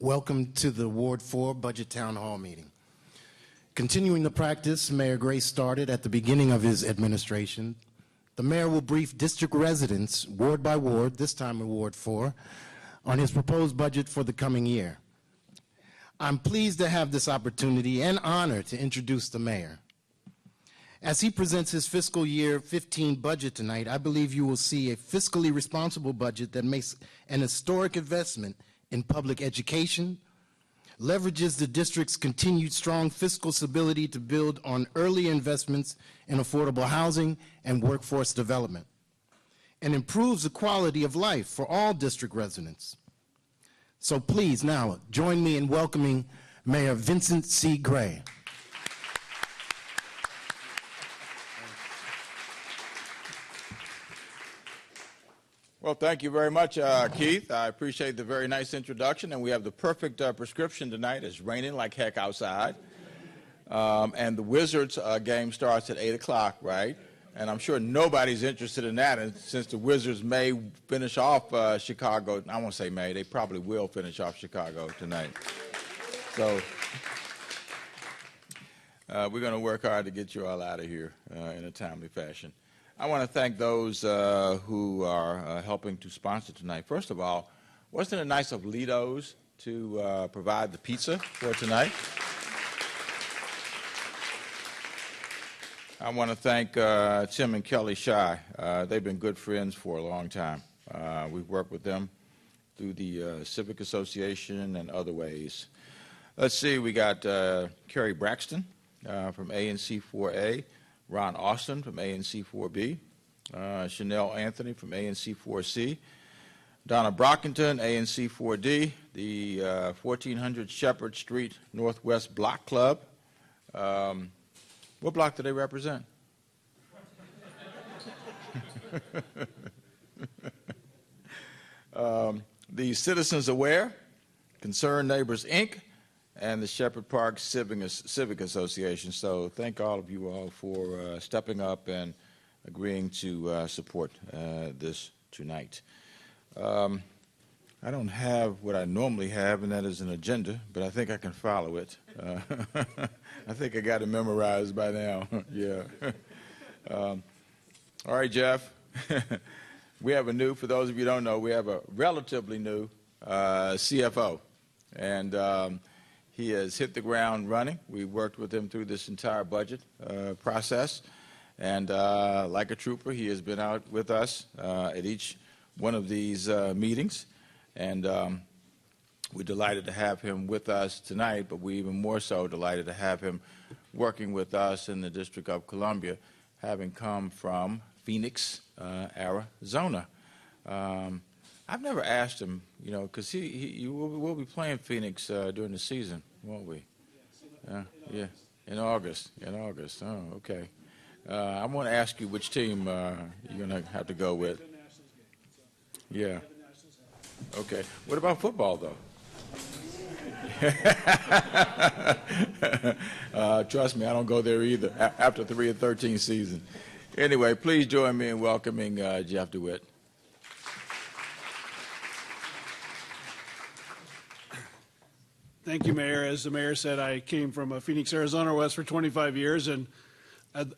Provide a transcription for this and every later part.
Welcome to the Ward 4 Budget Town Hall meeting. Continuing the practice Mayor Gray started at the beginning of his administration, the mayor will brief district residents, ward by ward, this time in Ward 4, on his proposed budget for the coming year. I'm pleased to have this opportunity and honor to introduce the mayor. As he presents his fiscal year 15 budget tonight, I believe you will see a fiscally responsible budget that makes an historic investment in public education, leverages the district's continued strong fiscal stability to build on early investments in affordable housing and workforce development, and improves the quality of life for all district residents. So please now join me in welcoming Mayor Vincent C. Gray. Well, thank you very much, Keith. I appreciate the very nice introduction, and we have the perfect prescription tonight. It's raining like heck outside, and the Wizards game starts at 8 o'clock, right? And I'm sure nobody's interested in that, and since the Wizards may finish off Chicago, I won't say may, they probably will finish off Chicago tonight. So we're going to work hard to get you all out of here in a timely fashion. I want to thank those who are helping to sponsor tonight. First of all, wasn't it nice of Lido's to provide the pizza for tonight? I want to thank Tim and Kelly Shy. They've been good friends for a long time. We've worked with them through the Civic Association and other ways. Let's see, we got Kerry Braxton from ANC 4A, Ron Austin from ANC 4B, Chanel Anthony from ANC 4C, Donna Brockington, ANC 4D, the 1400 Shepherd Street Northwest Block Club. What block do they represent? The Citizens Aware, Concerned Neighbors, Inc., and the Shepherd Park Civic Association. So thank all of you all for stepping up and agreeing to support this tonight. I don't have what I normally have, and that is an agenda, but I think I can follow it. I think I got it memorized by now. Yeah. All right, Jeff. We have for those of you who don't know, we have a relatively new CFO. And he has hit the ground running. We worked with him through this entire budget process. And like a trooper, he has been out with us at each one of these meetings. And we're delighted to have him with us tonight, but we're even more so delighted to have him working with us in the District of Columbia, having come from Phoenix, Arizona. I've never asked him, you know, because we'll be playing Phoenix during the season, won't we? Yeah, in August. In August. Oh, okay. I want to ask you which team you're going to have to go with. Yeah. Okay. What about football, though? Trust me, I don't go there either after 3-13 season. Anyway, please join me in welcoming Jeff DeWitt. Thank you, Mayor. As the mayor said, I came from Phoenix, Arizona, West for 25 years, and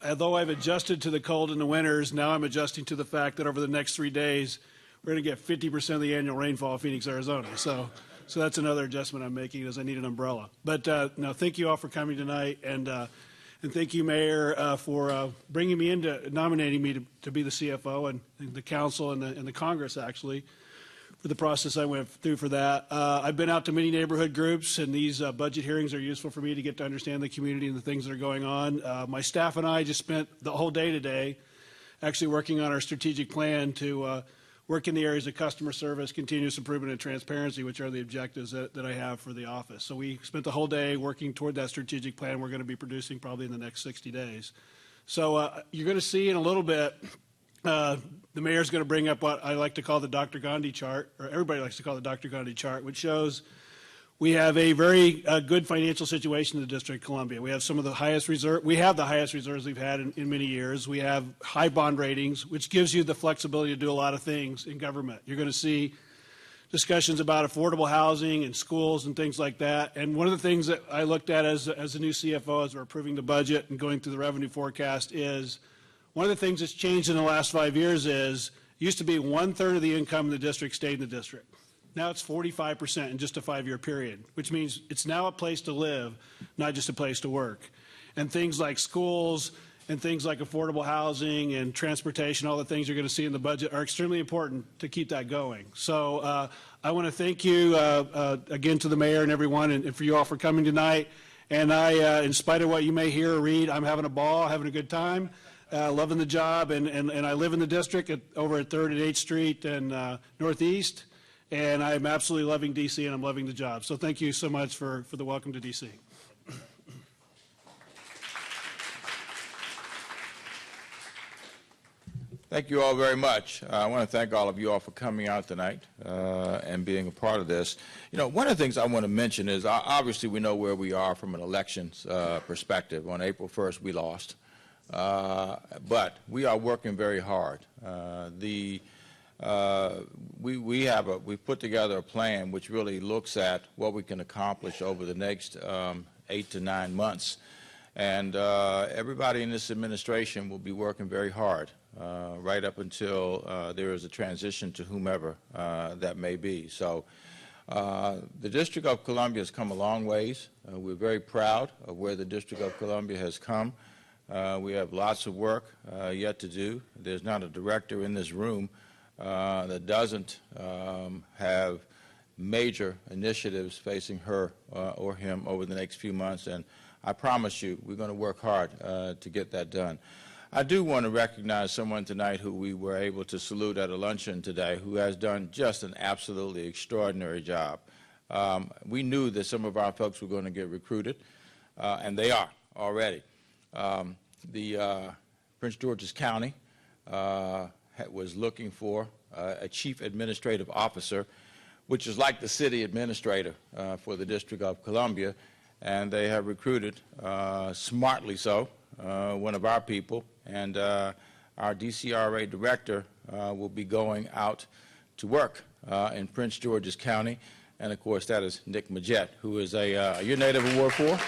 although I've adjusted to the cold in the winters, now I'm adjusting to the fact that over the next 3 days, we're going to get 50% of the annual rainfall of Phoenix, Arizona. So that's another adjustment I'm making, as I need an umbrella. But no, thank you all for coming tonight, and thank you, Mayor, for bringing me nominating me to be the CFO, and the council and the Congress, actually, for the process I went through for that. I've been out to many neighborhood groups, and these budget hearings are useful for me to get to understand the community and the things that are going on. My staff and I just spent the whole day today actually working on our strategic plan to work in the areas of customer service, continuous improvement, and transparency, which are the objectives that I have for the office. So we spent the whole day working toward that strategic plan we're going to be producing probably in the next 60 days. So you're going to see in a little bit, the mayor's going to bring up what I like to call the Dr. Gandhi chart, or everybody likes to call the Dr. Gandhi chart, which shows we have a very good financial situation in the District of Columbia. We have some of the highest reserves. We have the highest reserves we've had in many years. We have high bond ratings, which gives you the flexibility to do a lot of things in government. You're going to see discussions about affordable housing and schools and things like that. And one of the things that I looked at as a new CFO as we're approving the budget and going through the revenue forecast is one of the things that's changed in the last 5 years is it used to be 1/3 of the income in the district stayed in the district. Now it's 45% in just a 5-year period, which means it's now a place to live, not just a place to work. And things like schools and things like affordable housing and transportation, all the things you're going to see in the budget are extremely important to keep that going. So I want to thank you again to the mayor and everyone and for you all for coming tonight. And in spite of what you may hear or read, I'm having a ball, having a good time, loving the job. And I live in the district over at 3rd and 8th Street and Northeast. And I'm absolutely loving D.C. and I'm loving the job. So thank you so much for the welcome to D.C. Thank you all very much. I want to thank all of you all for coming out tonight and being a part of this. You know, one of the things I want to mention is obviously we know where we are from an elections perspective. On April 1st, we lost. But we are working very hard. We've put together a plan which really looks at what we can accomplish over the next 8 to 9 months. And everybody in this administration will be working very hard right up until there is a transition to whomever that may be. So the District of Columbia has come a long ways. We're very proud of where the District of Columbia has come. We have lots of work yet to do. There's not a director in this room that doesn't have major initiatives facing her or him over the next few months, and I promise you we're going to work hard to get that done. I do want to recognize someone tonight who we were able to salute at a luncheon today who has done just an absolutely extraordinary job. We knew that some of our folks were going to get recruited, and they are already. Prince George's County was looking for a chief administrative officer, which is like the city administrator for the District of Columbia, and they have recruited, smartly so, one of our people, and our DCRA director will be going out to work in Prince George's County, and of course that is Nick Majette, who is a your native award for.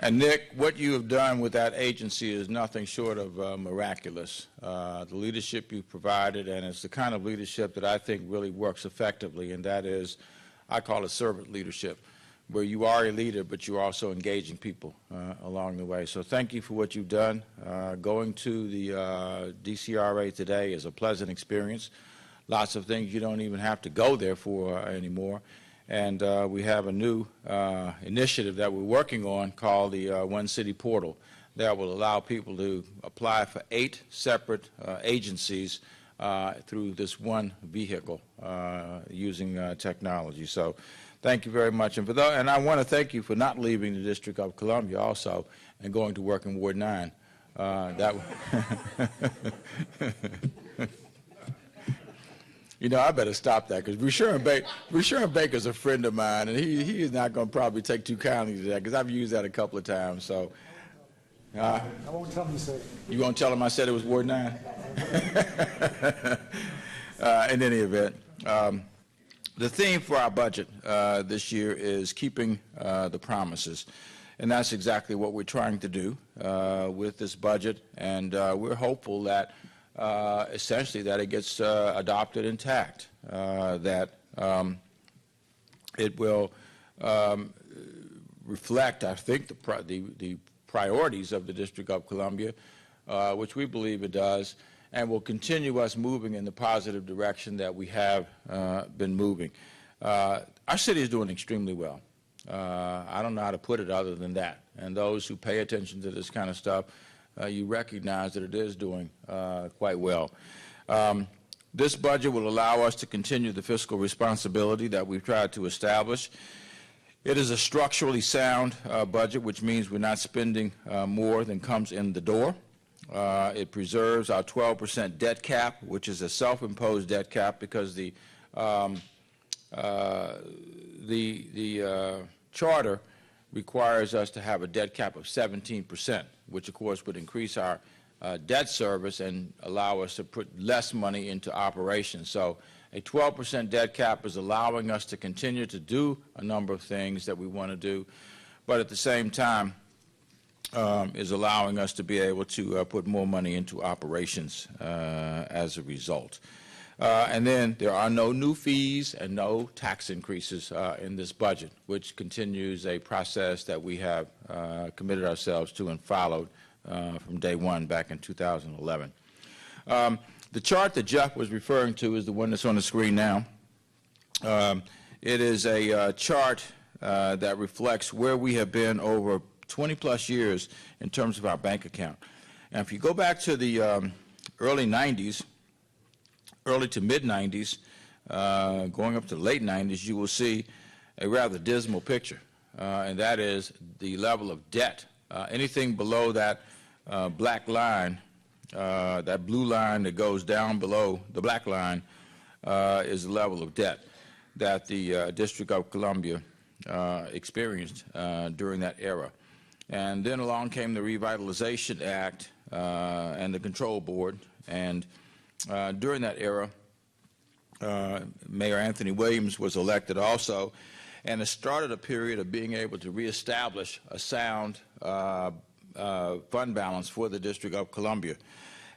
And Nick, what you have done with that agency is nothing short of miraculous. The leadership you've provided, and it's the kind of leadership that I think really works effectively, and that is, I call it servant leadership, where you are a leader, but you're also engaging people along the way. So thank you for what you've done. Going to the DCRA today is a pleasant experience. Lots of things you don't even have to go there for anymore. And we have a new initiative that we're working on called the One City Portal that will allow people to apply for 8 separate agencies through this one vehicle using technology. So thank you very much. And I want to thank you for not leaving the District of Columbia also and going to work in Ward 9. You know, I better stop that because Rushion Baker's a friend of mine, and he is not going to probably take too kindly to that because I've used that a couple of times. So, I won't tell him you said it. You going to tell him I said it was Ward 9? In any event, the theme for our budget this year is keeping the promises, and that's exactly what we're trying to do with this budget, and we're hopeful that essentially that it gets adopted intact, that it will reflect, I think, the priorities of the District of Columbia, which we believe it does, and will continue us moving in the positive direction that we have been moving. Our city is doing extremely well. I don't know how to put it other than that, and those who pay attention to this kind of stuff, you recognize that it is doing quite well. This budget will allow us to continue the fiscal responsibility that we've tried to establish. It is a structurally sound budget, which means we're not spending more than comes in the door. It preserves our 12% debt cap, which is a self-imposed debt cap because the charter requires us to have a debt cap of 17%, which of course would increase our debt service and allow us to put less money into operations. So a 12% debt cap is allowing us to continue to do a number of things that we want to do, but at the same time is allowing us to be able to put more money into operations as a result. And then there are no new fees and no tax increases in this budget, which continues a process that we have committed ourselves to and followed from day one back in 2011. The chart that Jeff was referring to is the one that's on the screen now. It is a chart that reflects where we have been over 20-plus years in terms of our bank account. And if you go back to the early 90s, early to mid-90s, going up to the late 90s, you will see a rather dismal picture, and that is the level of debt. Anything below that black line, that blue line that goes down below the black line, is the level of debt that the District of Columbia experienced during that era. And then along came the Revitalization Act and the Control Board, and during that era, Mayor Anthony Williams was elected also, and it started a period of being able to reestablish a sound fund balance for the District of Columbia.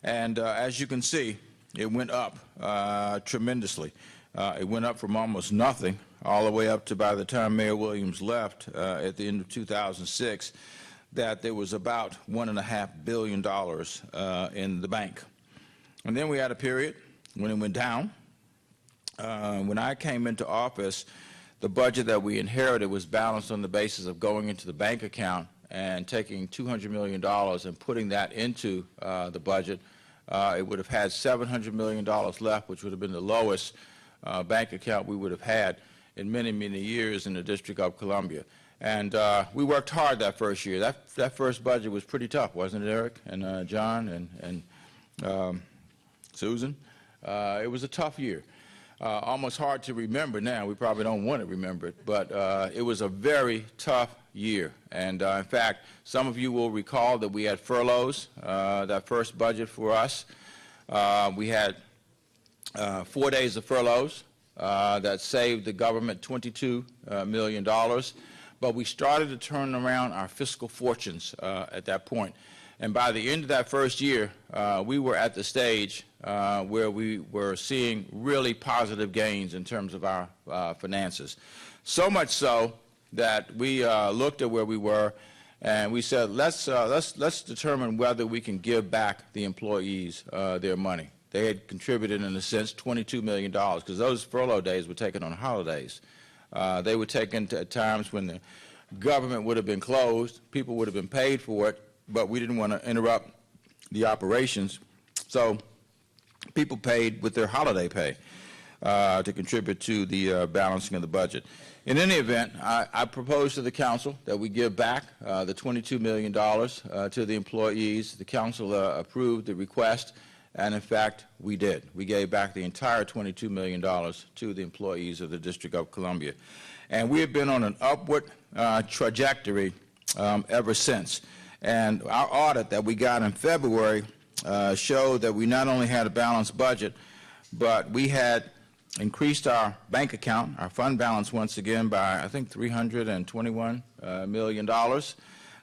And as you can see, it went up tremendously. It went up from almost nothing all the way up to, by the time Mayor Williams left at the end of 2006, that there was about $1.5 billion in the bank. And then we had a period when it went down. When I came into office, the budget that we inherited was balanced on the basis of going into the bank account and taking $200 million and putting that into the budget. It would have had $700 million left, which would have been the lowest bank account we would have had in many, many years in the District of Columbia. And we worked hard that first year. That first budget was pretty tough, wasn't it, Eric and John and Susan? It was a tough year. Almost hard to remember now. We probably don't want to remember it, but it was a very tough year. And in fact, some of you will recall that we had furloughs, that first budget for us. We had 4 days of furloughs that saved the government $22 million. But we started to turn around our fiscal fortunes at that point. And by the end of that first year, we were at the stage where we were seeing really positive gains in terms of our finances. So much so that we looked at where we were and we said, let's determine whether we can give back the employees their money. They had contributed, in a sense, $22 million, because those furlough days were taken on holidays. They were taken at times when the government would have been closed, people would have been paid for it, but we didn't want to interrupt the operations. So people paid with their holiday pay to contribute to the balancing of the budget. In any event, I proposed to the council that we give back the $22 million to the employees. The council approved the request, and in fact, we did. We gave back the entire $22 million to the employees of the District of Columbia. And we have been on an upward trajectory ever since. And our audit that we got in February showed that we not only had a balanced budget, but we had increased our bank account, our fund balance once again by, I think, $321 million.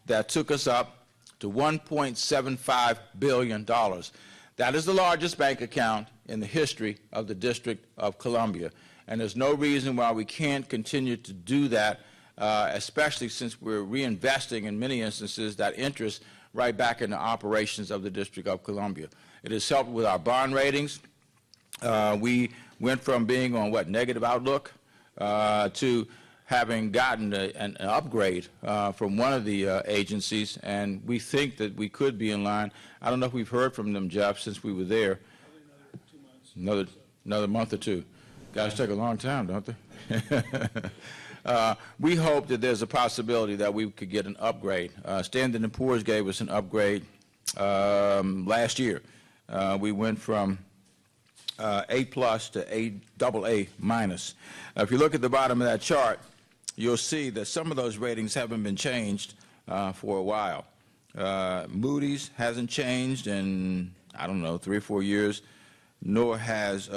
That took us up to $1.75 billion. That is the largest bank account in the history of the District of Columbia. And there's no reason why we can't continue to do that, especially since we're reinvesting in many instances that interest right back in the operations of the District of Columbia. It has helped with our bond ratings. We went from being on, negative outlook to having gotten an upgrade from one of the agencies, and we think that we could be in line. I don't know if we've heard from them, Jeff, since we were there. Probably another month or two. Guys take a long time, don't they? We hope that there's a possibility that we could get an upgrade. Standard & Poor's gave us an upgrade last year. We went from A+ to AA-. If you look at the bottom of that chart, you'll see that some of those ratings haven't been changed for a while. Moody's hasn't changed in, I don't know, 3 or 4 years, nor has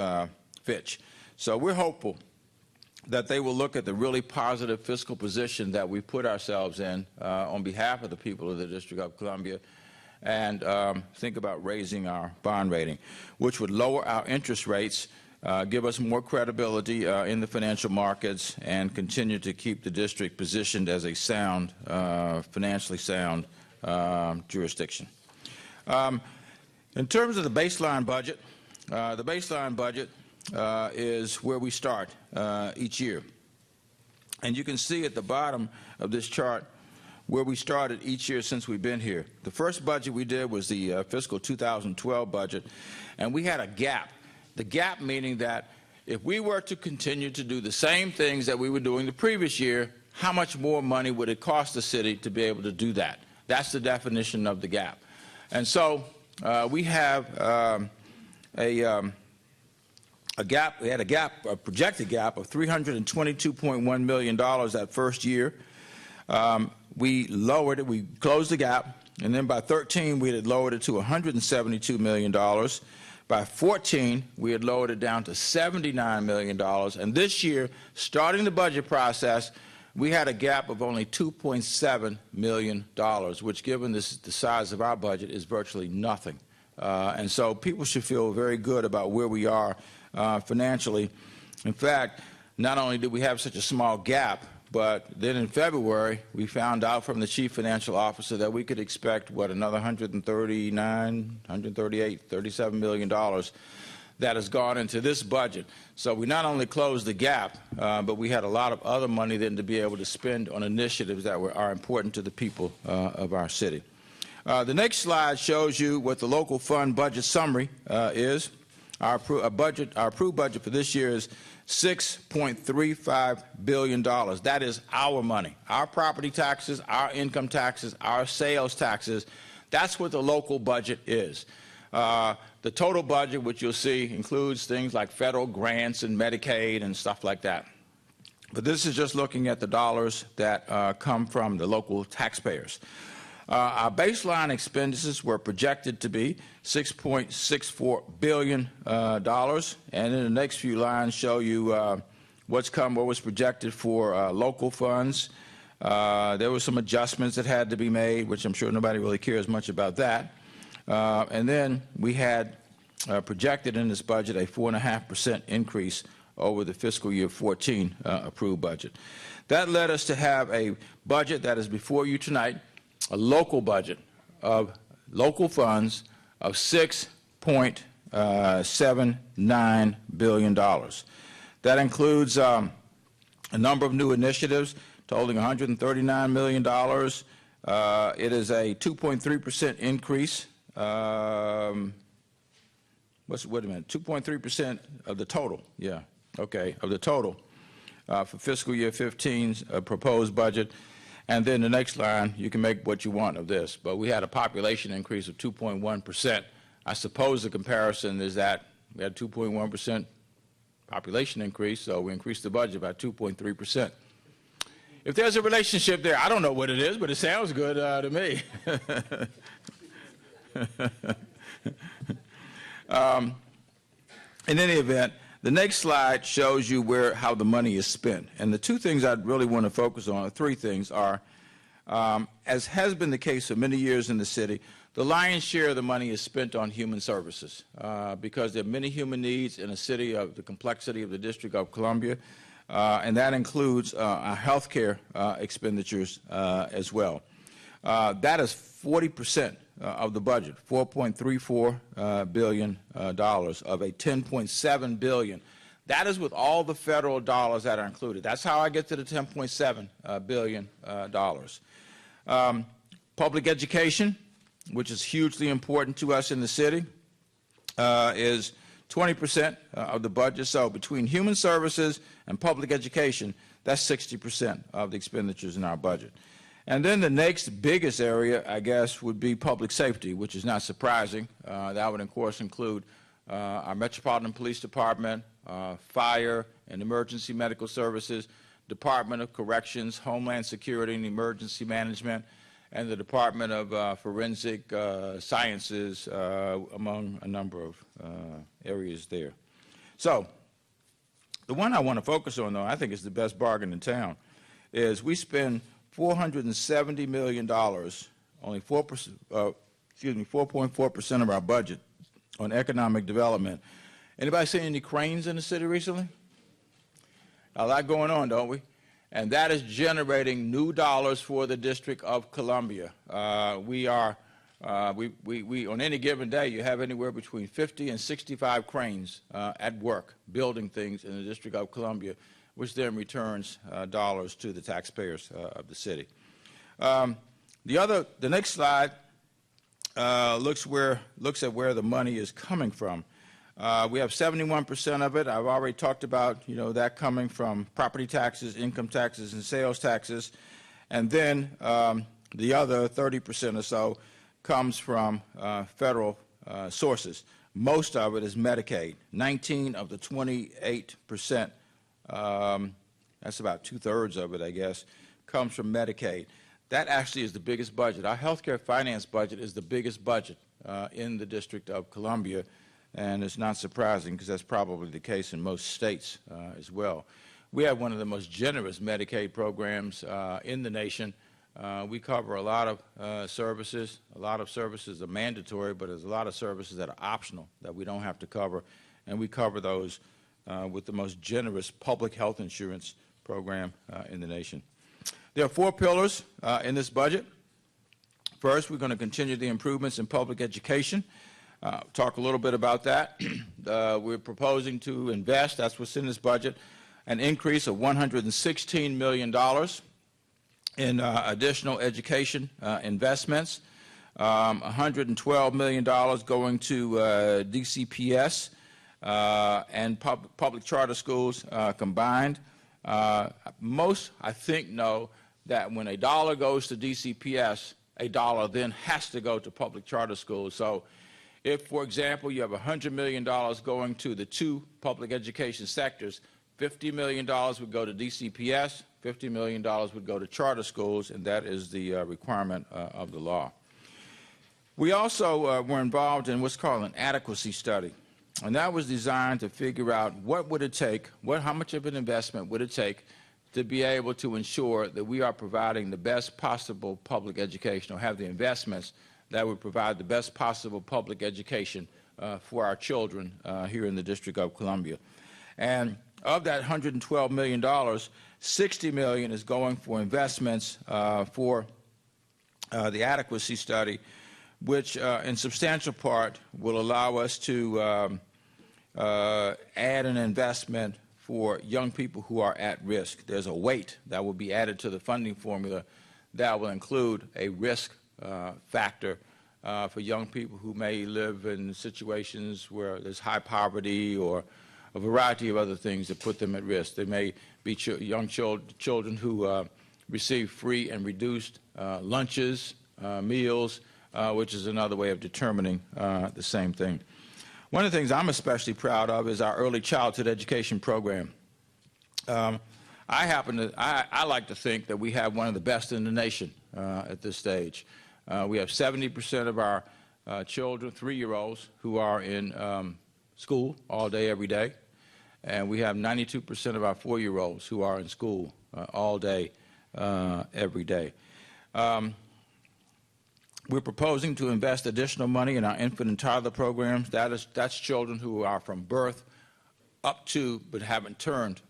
Fitch. So we're hopeful that they will look at the really positive fiscal position that we put ourselves in on behalf of the people of the District of Columbia and think about raising our bond rating, which would lower our interest rates, give us more credibility in the financial markets, and continue to keep the district positioned as a sound, financially sound jurisdiction. In terms of the baseline budget is where we start each year. And you can see at the bottom of this chart where we started each year since we've been here. The first budget we did was the fiscal 2012 budget, and we had a gap. The gap meaning that if we were to continue to do the same things that we were doing the previous year, how much more money would it cost the city to be able to do that? That's the definition of the gap. And so we have a gap. We had a projected gap of $322.1 million that first year. We lowered it. We closed the gap, and then by 13 we had lowered it to $172 million. By 14 we had lowered it down to $79 million. And this year, starting the budget process, we had a gap of only $2.7 million, which, given the size of our budget, is virtually nothing. And so people should feel very good about where we are financially. In fact, not only did we have such a small gap, but then in February we found out from the chief financial officer that we could expect, another $138, $37 million that has gone into this budget. So we not only closed the gap, but we had a lot of other money then to be able to spend on initiatives that are important to the people of our city. The next slide shows you what the local fund budget summary is. Our approved budget for this year is $6.35 billion. That is our money, our property taxes, our income taxes, our sales taxes. That's what the local budget is. The total budget, which you'll see, includes things like federal grants and Medicaid and stuff like that. But this is just looking at the dollars that come from the local taxpayers. Our baseline expenditures were projected to be $6.64 billion, and in the next few lines show you what was projected for local funds. There were some adjustments that had to be made, which I'm sure nobody really cares much about that. And then we had projected in this budget a 4.5% increase over the fiscal year 14 approved budget. That led us to have a budget that is before you tonight, a local budget of local funds of $6.79 billion. That includes a number of new initiatives totaling $139 million. It is a 2.3% increase. Wait a minute, 2.3% of the total, yeah, okay, of the total for fiscal year 15's proposed budget. And then the next line, you can make what you want of this, but we had a population increase of 2.1%. I suppose the comparison is that we had 2.1% population increase, so we increased the budget by 2.3%. If there's a relationship there, I don't know what it is, but it sounds good to me. In any event, the next slide shows you how the money is spent. And the two things I really want to focus on, or three things, are, as has been the case for many years in the city, the lion's share of the money is spent on human services because there are many human needs in a city of the complexity of the District of Columbia, and that includes our health care expenditures as well. That is 40% of the budget, $4.34 billion of a $10.7 billion. That is with all the federal dollars that are included. That's how I get to the $10.7 billion. Public education, which is hugely important to us in the city, is 20% of the budget. So between human services and public education, that's 60% of the expenditures in our budget. And then the next biggest area, I guess, would be public safety, which is not surprising. That would, of course, include our Metropolitan Police Department, Fire and Emergency Medical Services, Department of Corrections, Homeland Security and Emergency Management, and the Department of Forensic Sciences, among a number of areas there. So the one I want to focus on, though, I think is the best bargain in town, is we spend $470 million, only 4.4% of our budget on economic development. Anybody seen any cranes in the city recently? A lot going on, don't we? And that is generating new dollars for the District of Columbia. We on any given day, you have anywhere between 50 and 65 cranes at work, building things in the District of Columbia, which then returns dollars to the taxpayers of the city. The next slide looks at where the money is coming from. We have 71% of it. I've already talked about, that coming from property taxes, income taxes, and sales taxes. And then the other 30% or so comes from federal sources. Most of it is Medicaid. 19 of the 28%, that's about 2/3 of it, I guess, comes from Medicaid. That actually is the biggest budget. Our healthcare finance budget is the biggest budget in the District of Columbia. And it's not surprising because that's probably the case in most states as well. We have one of the most generous Medicaid programs in the nation. We cover a lot of services. A lot of services are mandatory, but there's a lot of services that are optional that we don't have to cover. And we cover those with the most generous public health insurance program in the nation. There are 4 pillars in this budget. First, we're going to continue the improvements in public education. Talk a little bit about that. We're proposing to invest, that's what's in this budget, an increase of $116 million in additional education investments, $112 million going to DCPS and public charter schools combined. Most, I think, know that when a dollar goes to DCPS, a dollar then has to go to public charter schools. So if, for example, you have $100 million going to the 2 public education sectors, $50 million would go to DCPS, $50 million would go to charter schools, and that is the requirement of the law. We also were involved in what's called an adequacy study, and that was designed to figure out what would it take, how much of an investment would it take to be able to ensure that we are providing the best possible public education, or have the investments that would provide the best possible public education for our children here in the District of Columbia. And of that $112 million, $60 million is going for investments for the adequacy study, which in substantial part will allow us to add an investment for young people who are at risk. There's a weight that will be added to the funding formula that will include a risk factor for young people who may live in situations where there's high poverty or a variety of other things that put them at risk. They may be young children who receive free and reduced lunches, meals, which is another way of determining the same thing. One of the things I'm especially proud of is our early childhood education program. I like to think that we have one of the best in the nation at this stage. We have 70% of our children, 3-year-olds, who are in school all day, every day. And we have 92% of our 4-year-olds who are in school all day, every day. We're proposing to invest additional money in our infant and toddler programs. That's children who are from birth up to but haven't turned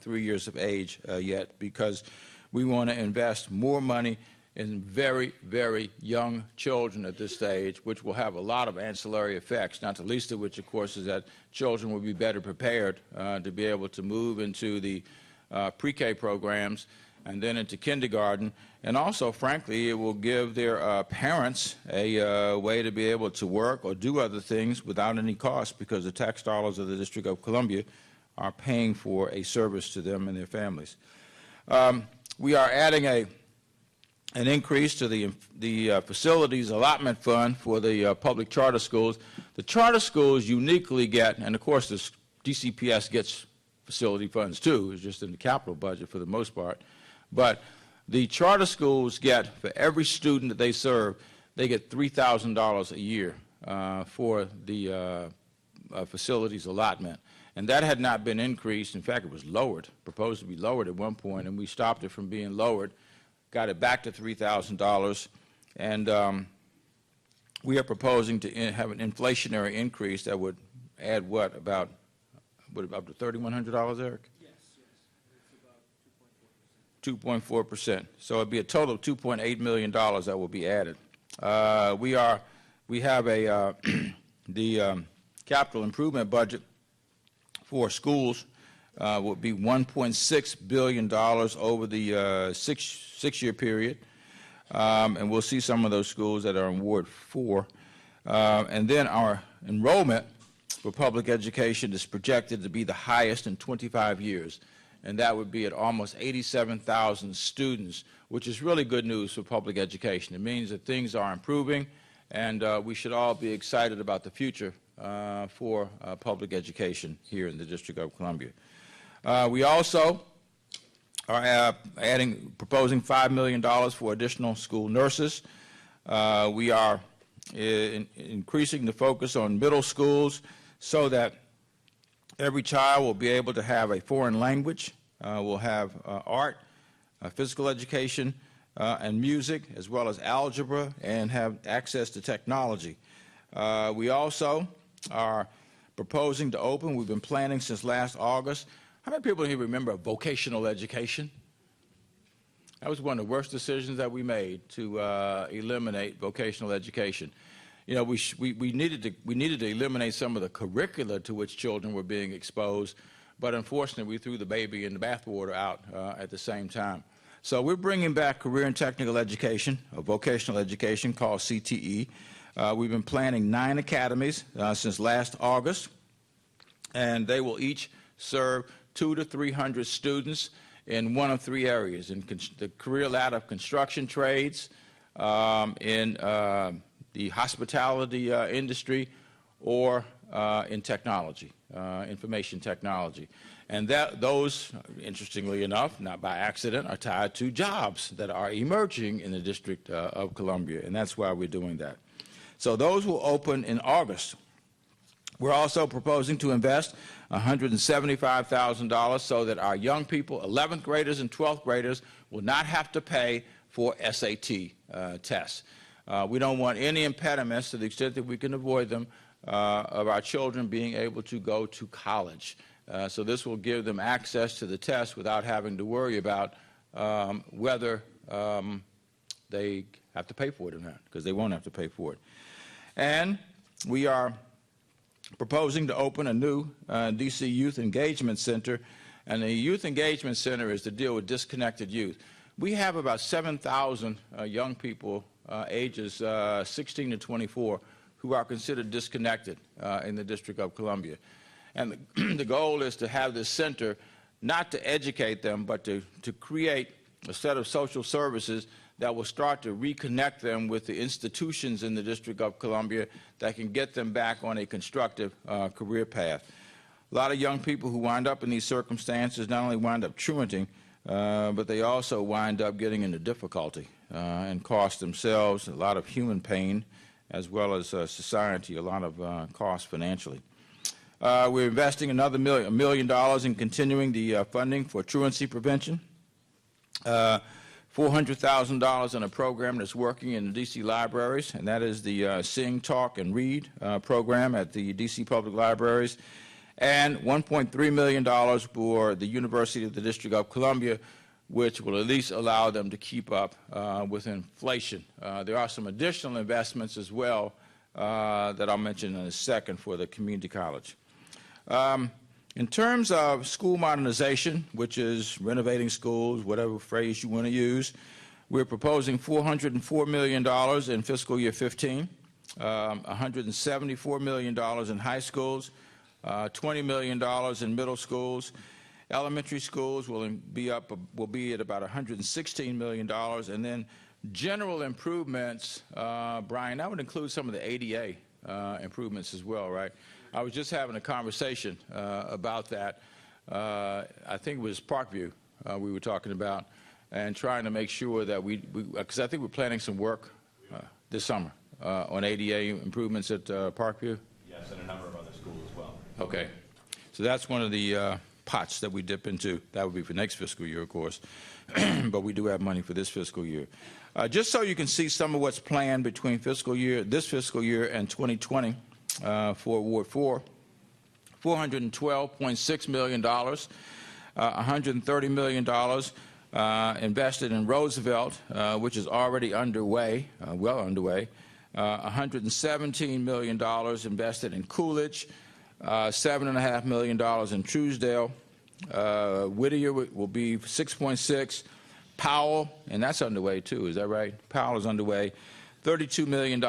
3 years of age yet, because we want to invest more money in very, very young children at this stage, which will have a lot of ancillary effects, not the least of which, of course, is that children will be better prepared to be able to move into the pre-K programs and then into kindergarten. And also, frankly, it will give their parents a way to be able to work or do other things without any cost, because the tax dollars of the District of Columbia are paying for a service to them and their families. We are adding an increase to the facilities allotment fund for the public charter schools. The charter schools uniquely get, and of course the DCPS gets facility funds too, it's just in the capital budget for the most part, but The charter schools get, for every student that they serve, they get $3,000 a year for the facilities allotment. And that had not been increased. In fact, it was lowered, proposed to be lowered at one point, and we stopped it from being lowered, got it back to $3,000. And we are proposing to have an inflationary increase that would add what, about, up to $3,100, Eric? Yes, it's about 2.4%. 2.4%. So it'd be a total of $2.8 million that will be added. We have a the capital improvement budget for schools will be $1.6 billion over the six-year period, and we'll see some of those schools that are in Ward 4. And then our enrollment for public education is projected to be the highest in 25 years, and that would be at almost 87,000 students, which is really good news for public education. It means that things are improving, and we should all be excited about the future for public education here in the District of Columbia. We also are proposing $5 million for additional school nurses. We are increasing the focus on middle schools so that every child will be able to have a foreign language, will have art, physical education, and music, as well as algebra, and have access to technology. We also are proposing to open, we've been planning since last August. How many people here remember vocational education? That was one of the worst decisions that we made, to eliminate vocational education. You know, we needed to eliminate some of the curricula to which children were being exposed, but unfortunately we threw the baby in the bathwater out at the same time. So we're bringing back career and technical education, or vocational education, called CTE. We've been planning 9 academies since last August, and they will each serve 200 to 300 students in one of 3 areas: in the career ladder of construction trades, in the hospitality industry, or in technology, information technology. And those, interestingly enough, not by accident, are tied to jobs that are emerging in the District of Columbia, and that's why we're doing that. So those will open in August. We're also proposing to invest $175,000 so that our young people, 11th graders and 12th graders, will not have to pay for SAT tests. We don't want any impediments, to the extent that we can avoid them, of our children being able to go to college. So this will give them access to the test without having to worry about whether they have to pay for it or not, because they won't have to pay for it. And we are proposing to open a new DC Youth Engagement Center, and the Youth Engagement Center is to deal with disconnected youth. We have about 7,000 young people ages 16 to 24 who are considered disconnected in the District of Columbia. And the goal is to have this center not to educate them, but to create a set of social services that will start to reconnect them with the institutions in the District of Columbia that can get them back on a constructive career path. A lot of young people who wind up in these circumstances not only wind up truanting, but they also wind up getting into difficulty and cost themselves a lot of human pain, as well as society a lot of cost financially. We're investing another $1 million in continuing the funding for truancy prevention. $400,000 in a program that's working in the D.C. libraries, and that is the Sing, Talk, and Read program at the D.C. Public Libraries, and $1.3 million for the University of the District of Columbia, which will at least allow them to keep up with inflation. There are some additional investments as well that I'll mention in a second for the community college. In terms of school modernization, which is renovating schools, whatever phrase you want to use, we're proposing $404 million in fiscal year 15, $174 million in high schools, $20 million in middle schools. Elementary schools will be at about $116 million, and then general improvements, Brian, that would include some of the ADA improvements as well, right? I was just having a conversation about that. I think it was Parkview we were talking about, and trying to make sure that because I think we're planning some work this summer on ADA improvements at Parkview. Yes, and a number of other schools as well. Okay. So that's one of the pots that we dip into. That would be for next fiscal year, of course. But we do have money for this fiscal year. Just so you can see some of what's planned between this fiscal year and 2020 for Ward 4, $412.6 million, $130 million invested in Roosevelt, which is already underway, well underway, $117 million invested in Coolidge, $7.5 million in Truesdale. Whittier will be 6.6. Powell, and that's underway too, is that right? Powell is underway, $32 million.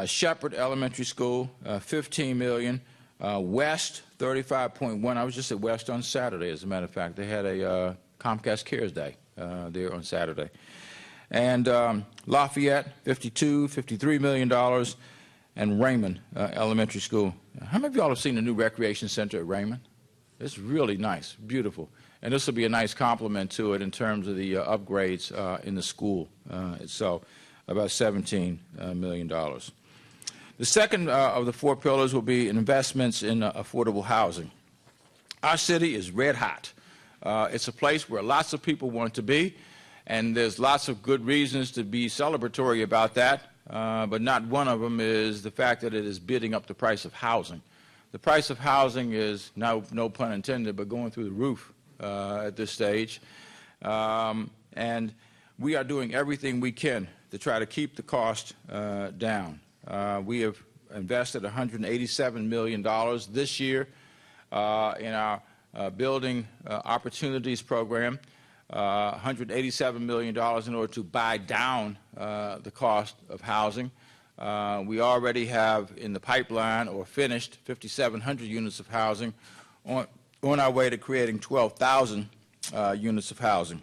Shepherd Elementary School, $15 million. West, $35.1. I was just at West on Saturday, as a matter of fact. They had a Comcast Cares Day there on Saturday. And Lafayette, $53 million. And Raymond Elementary School. How many of y'all have seen the new recreation center at Raymond? It's really nice, beautiful. And this will be a nice complement to it in terms of the upgrades in the school itself, about $17 million. The second of the four pillars will be investments in affordable housing. Our city is red hot. It's a place where lots of people want to be, and there's lots of good reasons to be celebratory about that, but not one of them is the fact that it is bidding up the price of housing. The price of housing is, no pun intended, but going through the roof at this stage. And we are doing everything we can to try to keep the cost down. We have invested $187 million this year in our Building Opportunities Program, $187 million in order to buy down the cost of housing. We already have in the pipeline or finished 5,700 units of housing on our way to creating 12,000 units of housing.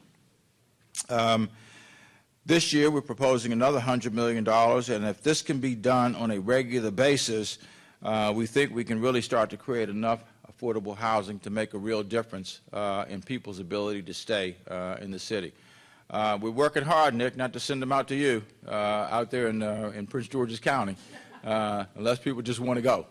This year we're proposing another $100 million, and if this can be done on a regular basis, we think we can really start to create enough affordable housing to make a real difference in people's ability to stay in the city. We're working hard, Nick, not to send them out to you out there in Prince George's County, unless people just want to go.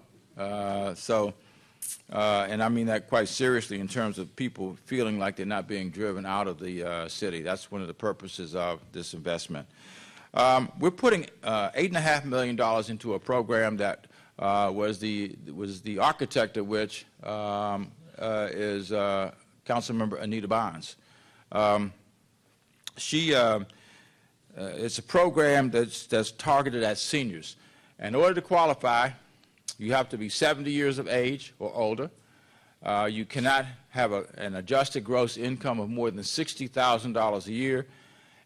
And I mean that quite seriously in terms of people feeling like they're not being driven out of the city. That's one of the purposes of this investment. We're putting $8.5 million into a program that was the architect of which is Councilmember Anita Bonds. It's a program that's targeted at seniors. In order to qualify, you have to be 70 years of age or older. You cannot have an adjusted gross income of more than $60,000 a year,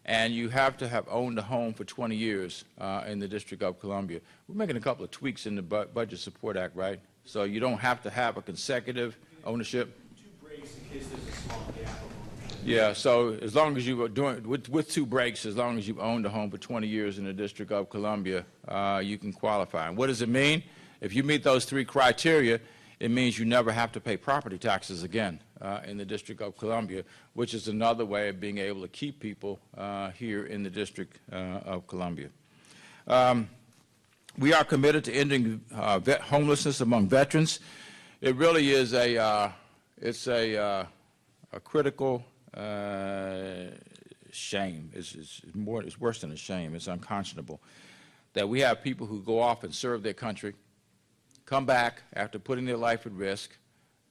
and you have to have owned a home for 20 years in the District of Columbia. We're making a couple of tweaks in the Budget Support Act, right? So you don't have to have a consecutive ownership. 2 breaks in case there's a small gap of ownership. Yeah, so as long as you were doing, with 2 breaks, as long as you've owned a home for 20 years in the District of Columbia, you can qualify. And what does it mean? If you meet those 3 criteria, it means you never have to pay property taxes again in the District of Columbia, which is another way of being able to keep people here in the District of Columbia. We are committed to ending homelessness among veterans. It really is a critical shame. It's worse than a shame. It's unconscionable that we have people who go off and serve their country, come back after putting their life at risk,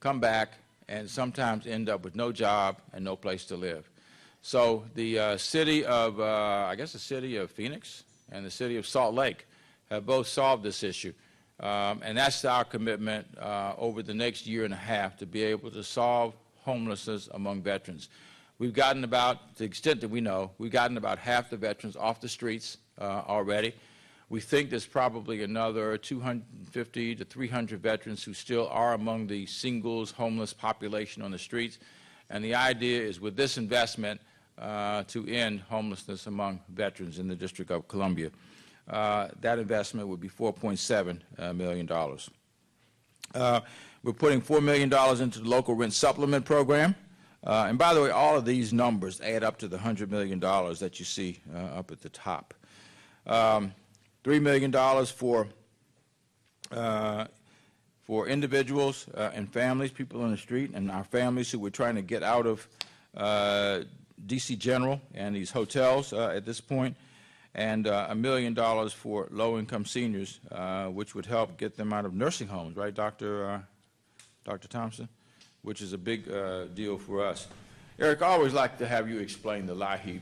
come back and sometimes end up with no job and no place to live. So the city of, I guess the city of Phoenix and the city of Salt Lake have both solved this issue. And that's our commitment over the next year and a half to be able to solve homelessness among veterans. We've gotten about, to the extent that we know, we've gotten about half the veterans off the streets already. We think there's probably another 250 to 300 veterans who still are among the singles homeless population on the streets. And the idea is with this investment to end homelessness among veterans in the District of Columbia. That investment would be $4.7 million. We're putting $4 million into the local rent supplement program. And by the way, all of these numbers add up to the $100 million that you see up at the top. $3 million for individuals and families, people on the street, and our families who we're trying to get out of DC General and these hotels at this point, and $1 million for low-income seniors, which would help get them out of nursing homes, right, Dr. Thompson? Which is a big deal for us. Eric, I always like to have you explain the LIHEAP,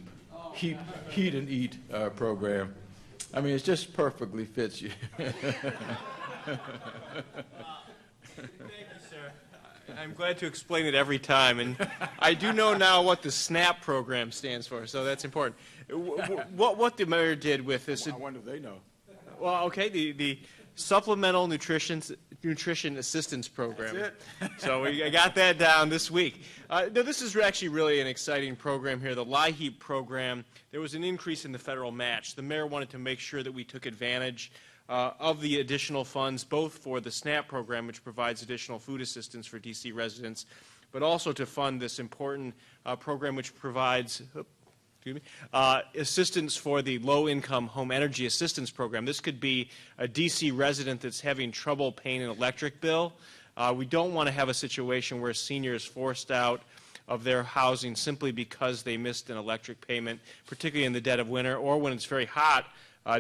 Heat and Eat program. I mean, it just perfectly fits you. Thank you, sir. I'm glad to explain it every time, and I do know now what the SNAP program stands for, so that's important. What the mayor did with this... I wonder if they know. Well, okay, the Supplemental Nutrition Assistance Program. That's it. So I got that down this week. No, this is actually really an exciting program here, the LIHEAP program. There was an increase in the federal match. The mayor wanted to make sure that we took advantage of the additional funds, both for the SNAP program, which provides additional food assistance for D.C. residents, but also to fund this important program which provides assistance for the low-income home energy assistance program. This could be a D.C. resident that's having trouble paying an electric bill. We don't want to have a situation where a senior is forced out of their housing simply because they missed an electric payment, particularly in the dead of winter or when it's very hot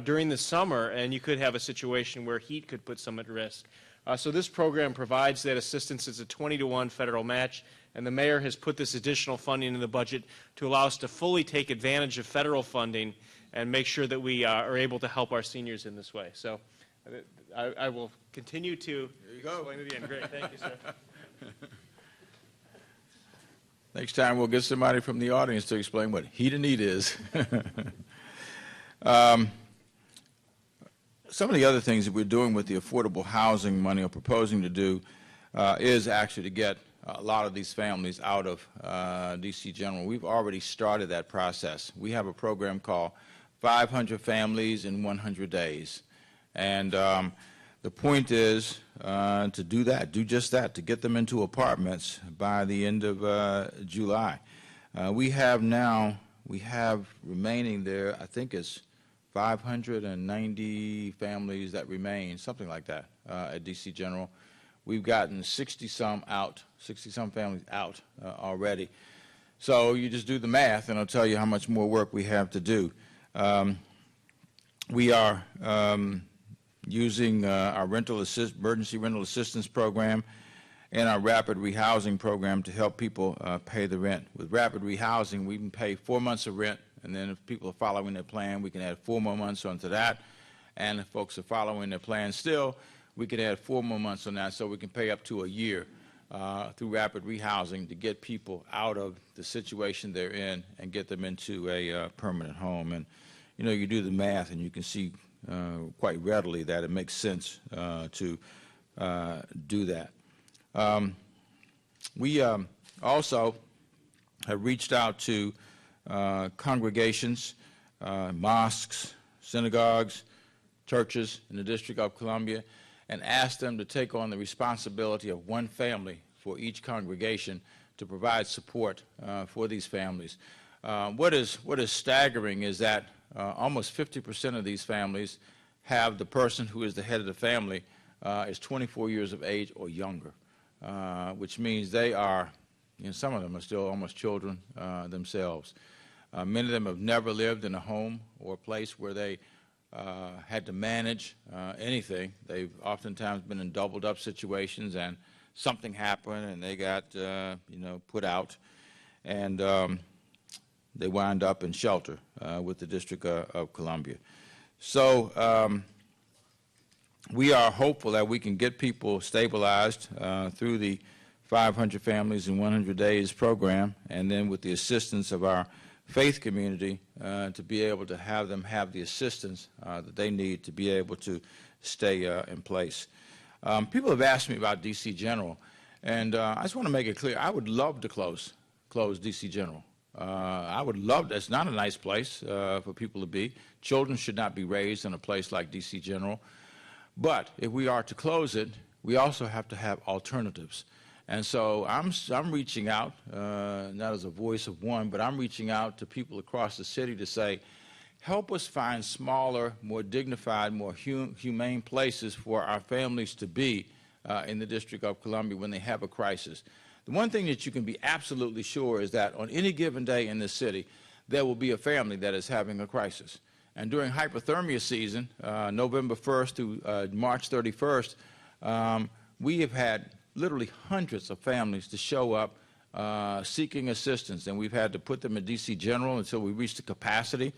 during the summer, and you could have a situation where heat could put some at risk. So this program provides that assistance. It's a 20-to-1 federal match, and the mayor has put this additional funding in the budget to allow us to fully take advantage of federal funding and make sure that we are able to help our seniors in this way. So I will continue to explain at the end. Great. Thank you, sir. Next time we'll get somebody from the audience to explain what Heat and Eat is. Some of the other things that we're doing with the affordable housing money, or proposing to do, is actually to get a lot of these families out of D.C. General. We've already started that process. We have a program called 500 Families in 100 Days. And the point is to do that, do just that, to get them into apartments by the end of July. We have remaining there, I think it's 590 families that remain, something like that, at D.C. General. We've gotten 60-some families out already. So you just do the math, and I'll tell you how much more work we have to do. We are using our emergency rental assistance program and our rapid rehousing program to help people pay the rent. With rapid rehousing, we can pay 4 months of rent, and then if people are following their plan, we can add 4 more months onto that. And if folks are following their plan still, we can add 4 more months on that, so we can pay up to a year through rapid rehousing to get people out of the situation they're in and get them into a permanent home. And, you know, you do the math and you can see quite readily that it makes sense to do that. We also have reached out to congregations, mosques, synagogues, churches in the District of Columbia, and asked them to take on the responsibility of one family for each congregation to provide support for these families. What is staggering is that almost 50% of these families have the person who is the head of the family is 24 years of age or younger, which means they are, some of them are still almost children themselves. Many of them have never lived in a home or a place where they had to manage anything. They've oftentimes been in doubled-up situations, and something happened, and they got, put out, and they wind up in shelter with the District of Columbia. So we are hopeful that we can get people stabilized through the 500 Families in 100 Days program, and then with the assistance of our faith community to be able to have them have the assistance that they need to be able to stay in place. People have asked me about D.C. General, and I just want to make it clear, I would love to close D.C. General. I would love, it's not a nice place for people to be. Children should not be raised in a place like D.C. General. But if we are to close it, we also have to have alternatives. And so I'm reaching out, not as a voice of one, but I'm reaching out to people across the city to say, help us find smaller, more dignified, more humane places for our families to be in the District of Columbia when they have a crisis. The one thing that you can be absolutely sure is that on any given day in this city, there will be a family that is having a crisis. And during hypothermia season, November 1st through March 31st, we have had literally hundreds of families to show up seeking assistance, and we've had to put them in DC General until we reached the capacity.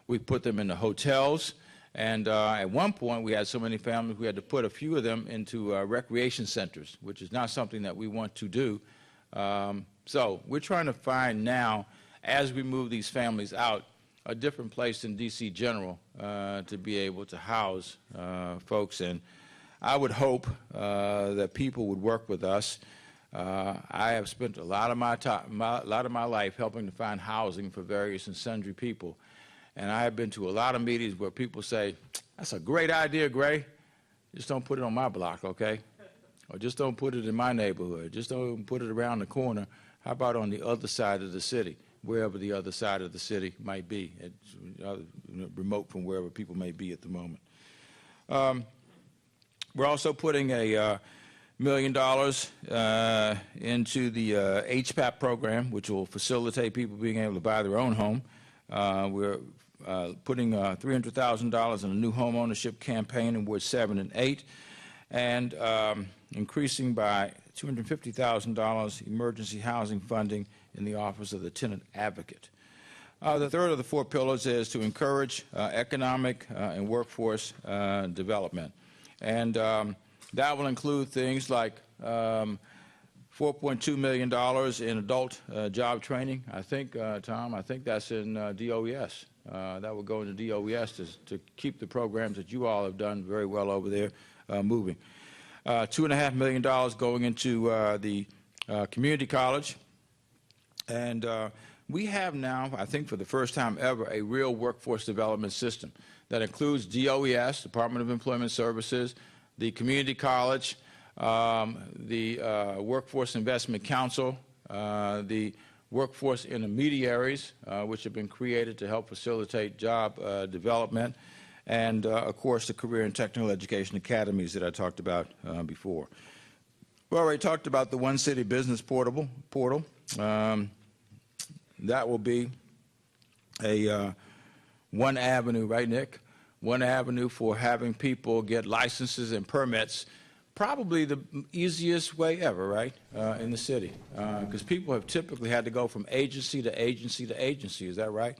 We put them in the hotels, and at one point we had so many families we had to put a few of them into recreation centers, which is not something that we want to do. So we're trying to find now, as we move these families out, a different place in DC General to be able to house folks. And I would hope that people would work with us. I have spent a lot of my life helping to find housing for various and sundry people. And I have been to a lot of meetings where people say, that's a great idea, Gray. Just don't put it on my block, okay? Or just don't put it in my neighborhood. Just don't put it around the corner. How about on the other side of the city? Wherever the other side of the city might be, remote from wherever people may be at the moment. We're also putting $1 million into the HPAP program, which will facilitate people being able to buy their own home. We're putting $300,000 in a new home ownership campaign in Ward 7 and 8, and increasing by $250,000 emergency housing funding in the Office of the Tenant Advocate. The third of the four pillars is to encourage economic and workforce development. And that will include things like $4.2 million in adult job training. I think, Tom, I think that's in DOES. That will go into DOES to keep the programs that you all have done very well over there moving. $2.5 million going into the community college. And we have now, I think for the first time ever, a real workforce development system that includes DOES, Department of Employment Services, the community college, the Workforce Investment Council, the workforce intermediaries, which have been created to help facilitate job development, and, of course, the career and technical education academies that I talked about before. We already talked about the One City Business portal. That will be a one avenue, right, Nick? One avenue for having people get licenses and permits, probably the easiest way ever, right, in the city, because people have typically had to go from agency to agency to agency. Is that right?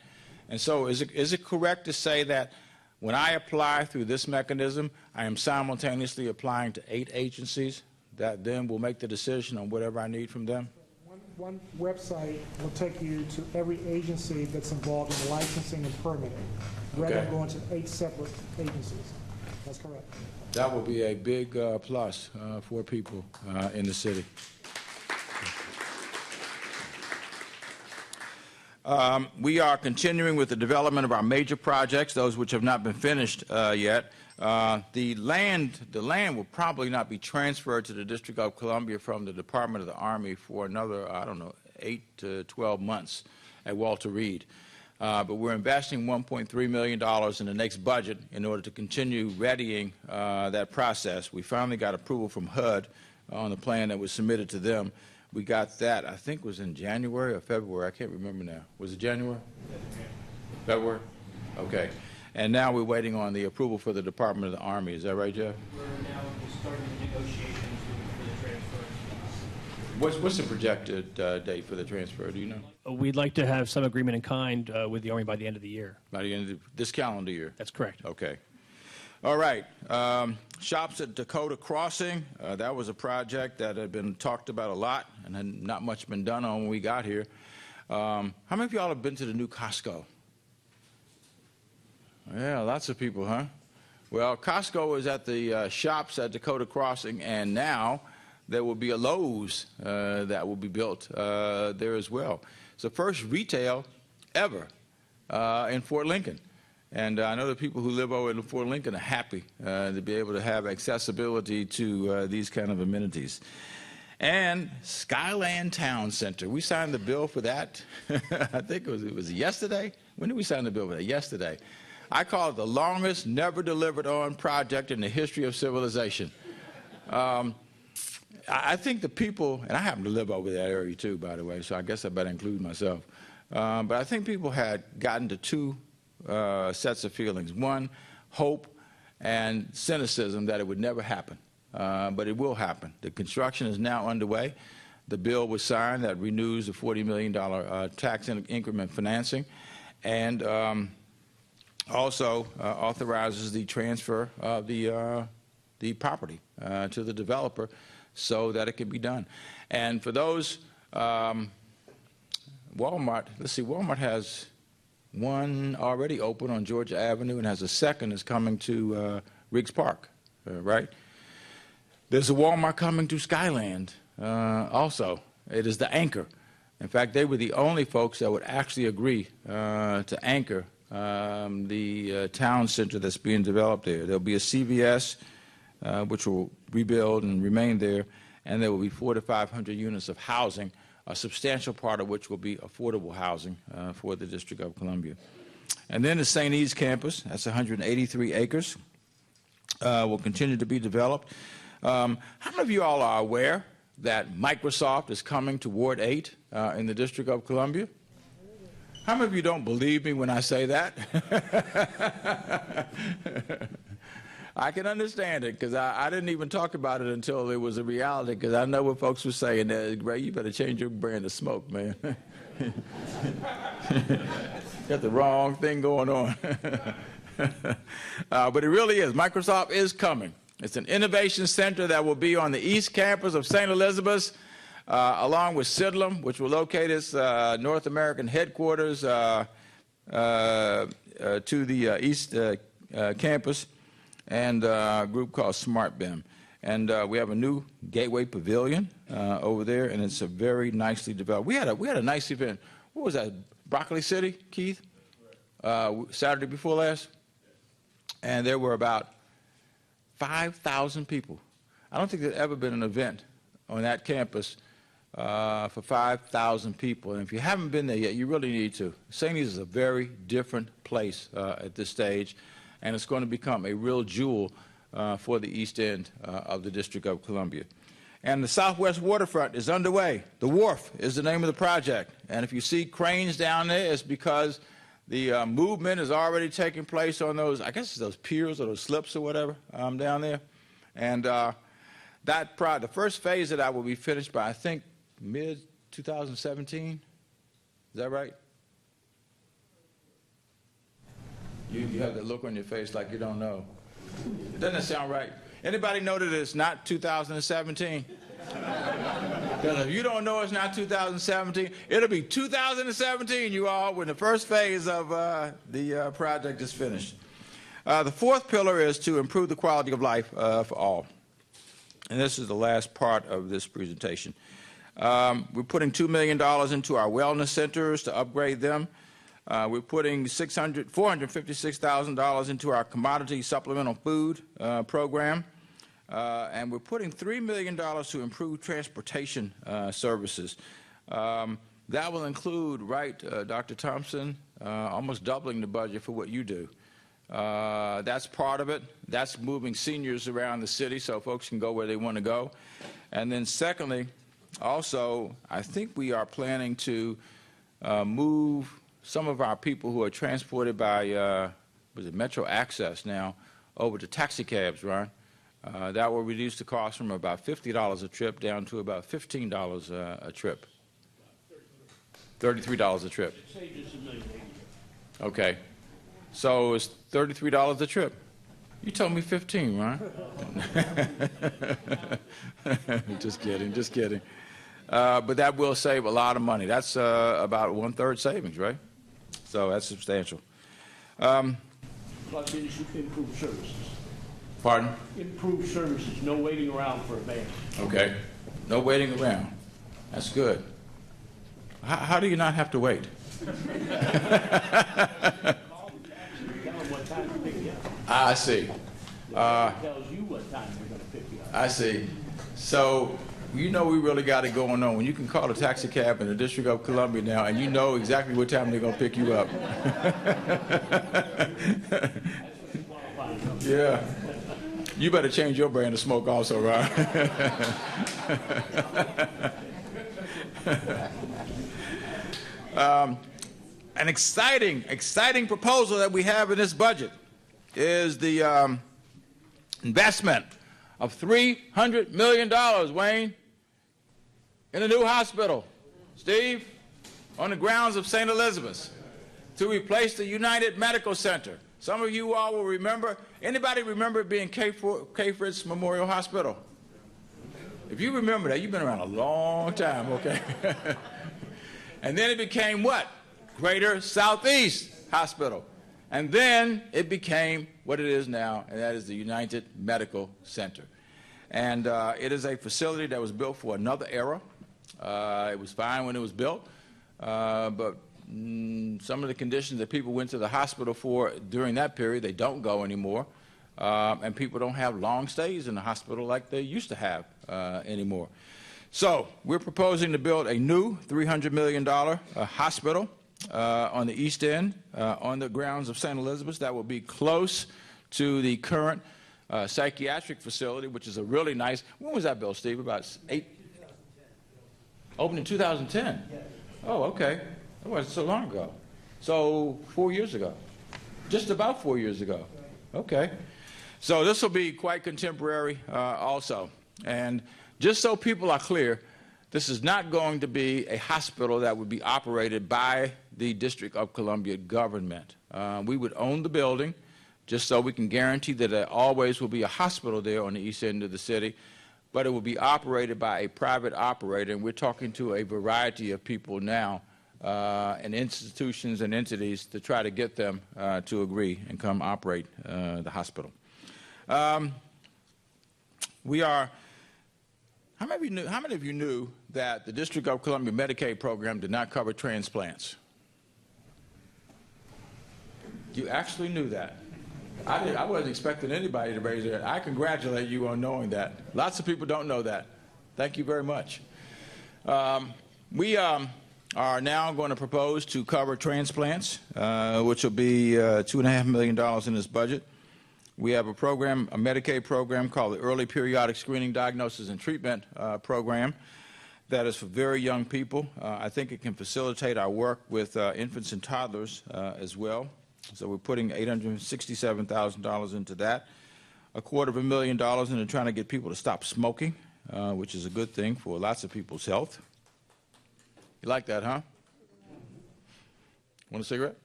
And so is it correct to say that when I apply through this mechanism, I am simultaneously applying to 8 agencies that then will make the decision on whatever I need from them? One website will take you to every agency that's involved in licensing and permitting, rather than going to 8 separate agencies. That's correct. That will be a big plus for people in the city. We are continuing with the development of our major projects, those which have not been finished yet. The land will probably not be transferred to the District of Columbia from the Department of the Army for another, I don't know, 8 to 12 months at Walter Reed. But we're investing $1.3 million in the next budget in order to continue readying that process. We finally got approval from HUD on the plan that was submitted to them. We got that, I think, was in January or February. I can't remember now. Was it January? February? Okay. And now we're waiting on the approval for the Department of the Army. Is that right, Jeff? We're now starting the negotiations for the transfer. What's the projected date for the transfer? Do you know? We'd like to have some agreement in kind with the Army by the end of the year. By the end of this calendar year? That's correct. Okay. All right. Shops at Dakota Crossing. That was a project that had been talked about a lot and had not much been done on when we got here. How many of y'all have been to the new Costco? Yeah, lots of people, huh? Well, Costco is at the shops at Dakota Crossing, and now there will be a Lowe's that will be built there as well. It's the first retail ever in Fort Lincoln. And I know the people who live over in Fort Lincoln are happy to be able to have accessibility to these kind of amenities. And Skyland Town Center. We signed the bill for that. I think it was yesterday. When did we sign the bill for that? Yesterday. I call it the longest never delivered on project in the history of civilization. I think the people, and I happen to live over that area too, by the way, so I guess I better include myself. But I think people had gotten to two sets of feelings. One, hope and cynicism that it would never happen. But it will happen. The construction is now underway. The bill was signed that renews the $40 million tax increment financing, and also authorizes the transfer of the property to the developer so that it can be done. And for those, Walmart, let's see, Walmart has one already open on Georgia Avenue and has a second that's coming to Riggs Park, right? There's a Walmart coming to Skyland also. It is the anchor. In fact, they were the only folks that would actually agree to anchor the town center that's being developed there. There'll be a CVS, which will rebuild and remain there, and there will be 400 to 500 units of housing, a substantial part of which will be affordable housing for the District of Columbia. And then the St. E's campus, that's 183 acres, will continue to be developed. How many of you all are aware that Microsoft is coming to Ward 8 in the District of Columbia? How many of you don't believe me when I say that? I can understand it, because I didn't even talk about it until it was a reality, because I know what folks were saying. Ray, you better change your brand of smoke, man. Got the wrong thing going on. But it really is. Microsoft is coming. It's an innovation center that will be on the east campus of St. Elizabeth's, along with Sidlam, which will locate its North American headquarters to the east campus, and a group called SmartBIM. And we have a new Gateway Pavilion over there, and it's a very nicely developed. We had a nice event. What was that? Broccoli City, Keith? Saturday before last? And there were about 5,000 people. I don't think there's ever been an event on that campus for 5,000 people. And if you haven't been there yet, you really need to. St. E's is a very different place at this stage, and it's going to become a real jewel for the east end of the District of Columbia. And the Southwest Waterfront is underway. The Wharf is the name of the project. And if you see cranes down there, it's because the movement is already taking place on those, I guess it's those piers or those slips or whatever down there. And the first phase of that will be finished by, I think, mid-2017. Is that right? You have that look on your face like you don't know. It doesn't sound right. Anybody know that it's not 2017? Because if you don't know it's not 2017, it'll be 2017, you all, when the first phase of the project is finished. The fourth pillar is to improve the quality of life for all. And this is the last part of this presentation. We're putting $2 million into our wellness centers to upgrade them. We're putting $456,000 into our commodity supplemental food program. And we're putting $3 million to improve transportation services. That will include, right, Dr. Thompson, almost doubling the budget for what you do. That's part of it. That's moving seniors around the city so folks can go where they want to go. And then secondly, also, I think we are planning to move some of our people who are transported by, was it Metro Access now, over to taxi cabs, Ron. That will reduce the cost from about $50 a trip down to about $15 a trip. $33 a trip. Okay. So it's $33 a trip. You told me 15, Ron. Just kidding, just kidding. But that will save a lot of money. That's about 1/3 savings, right? So that's substantial. Plus, you can improve services. Pardon? Improve services, no waiting around for a van. Okay. No waiting around. That's good. How do you not have to wait? Tell them what time to pick you up. I see. Tells you what time they're going to pick you up. I see. So You know we really got it going on when you can call a taxi cab in the District of Columbia now, and you know exactly what time they're going to pick you up. Yeah. You better change your brand of smoke also, Ron. An exciting proposal that we have in this budget is the investment of $300 million, Wayne, in a new hospital, Steve, on the grounds of St. Elizabeth's, to replace the United Medical Center. Some of you all will remember. Anybody remember it being K. Fritz Memorial Hospital? If you remember that, you've been around a long time, okay? And then it became what? Greater Southeast Hospital. And then it became what it is now, and that is the United Medical Center. And it is a facility that was built for another era. It was fine when it was built, but some of the conditions that people went to the hospital for during that period, they don't go anymore. And people don't have long stays in the hospital like they used to have anymore. So we're proposing to build a new $300 million hospital on the East End, on the grounds of St. Elizabeth's, that will be close to the current psychiatric facility, which is a really nice. When was that built, Steve? About 8? Opened in 2010. Oh, okay. That wasn't so long ago. So 4 years ago. Just about 4 years ago. Okay. So this will be quite contemporary also. And just so people are clear, this is not going to be a hospital that would be operated by the District of Columbia government. We would own the building, just so we can guarantee that there always will be a hospital there on the east end of the city, but it will be operated by a private operator, and we're talking to a variety of people now, and institutions and entities to try to get them to agree and come operate the hospital. How many of you knew that the District of Columbia Medicaid program did not cover transplants? You actually knew that. I wasn't expecting anybody to raise their hand. I congratulate you on knowing that. Lots of people don't know that. Thank you very much. We are now going to propose to cover transplants, which will be $2.5 million in this budget. We have a program, a Medicaid program called the Early Periodic Screening, Diagnosis, and Treatment Program that is for very young people. I think it can facilitate our work with infants and toddlers as well. So we're putting $867,000 into that, $250,000 into trying to get people to stop smoking, which is a good thing for lots of people's health. You like that, huh? Want a cigarette?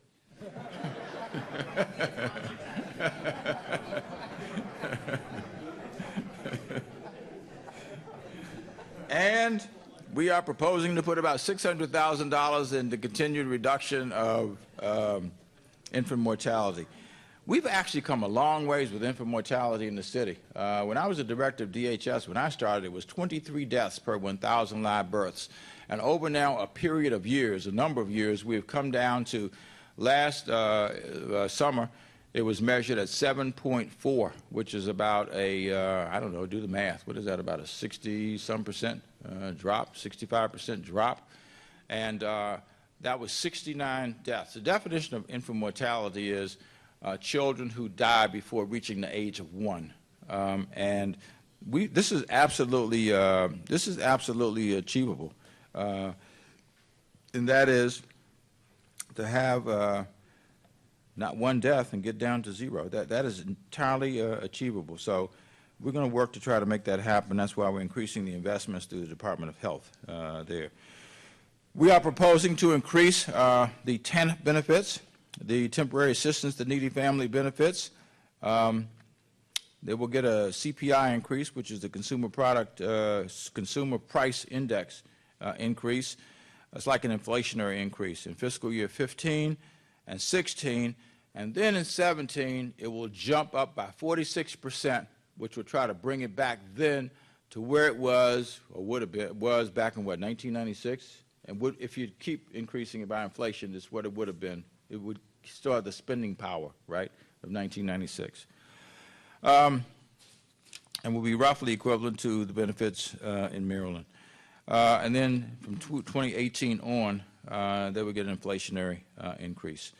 And we are proposing to put about $600,000 in the continued reduction of infant mortality. We've actually come a long ways with infant mortality in the city. When I was a director of DHS, when I started, it was 23 deaths per 1,000 live births. And over now a period of years, a number of years, we've come down to last summer, it was measured at 7.4, which is about a, I don't know, do the math. What is that, about a 60-some% drop, 65% drop? And that was 69 deaths. The definition of infant mortality is children who die before reaching the age of 1. And this is absolutely achievable. And that is to have not one death and get down to 0. That is entirely achievable. So we're going to work to try to make that happen. That's why we're increasing the investments through the Department of Health there. We are proposing to increase the TANF benefits, the temporary assistance to needy family benefits. They will get a CPI increase, which is the Consumer Price Index increase. It's like an inflationary increase in fiscal year 15 and 16, and then in 17 it will jump up by 46%, which will try to bring it back then to where it was, or would have been, was back in what, 1996? And if you keep increasing it by inflation, it's what it would have been. It would still have the spending power, right, of 1996. and will be roughly equivalent to the benefits in Maryland. And then from 2018 on, they will get an inflationary increase.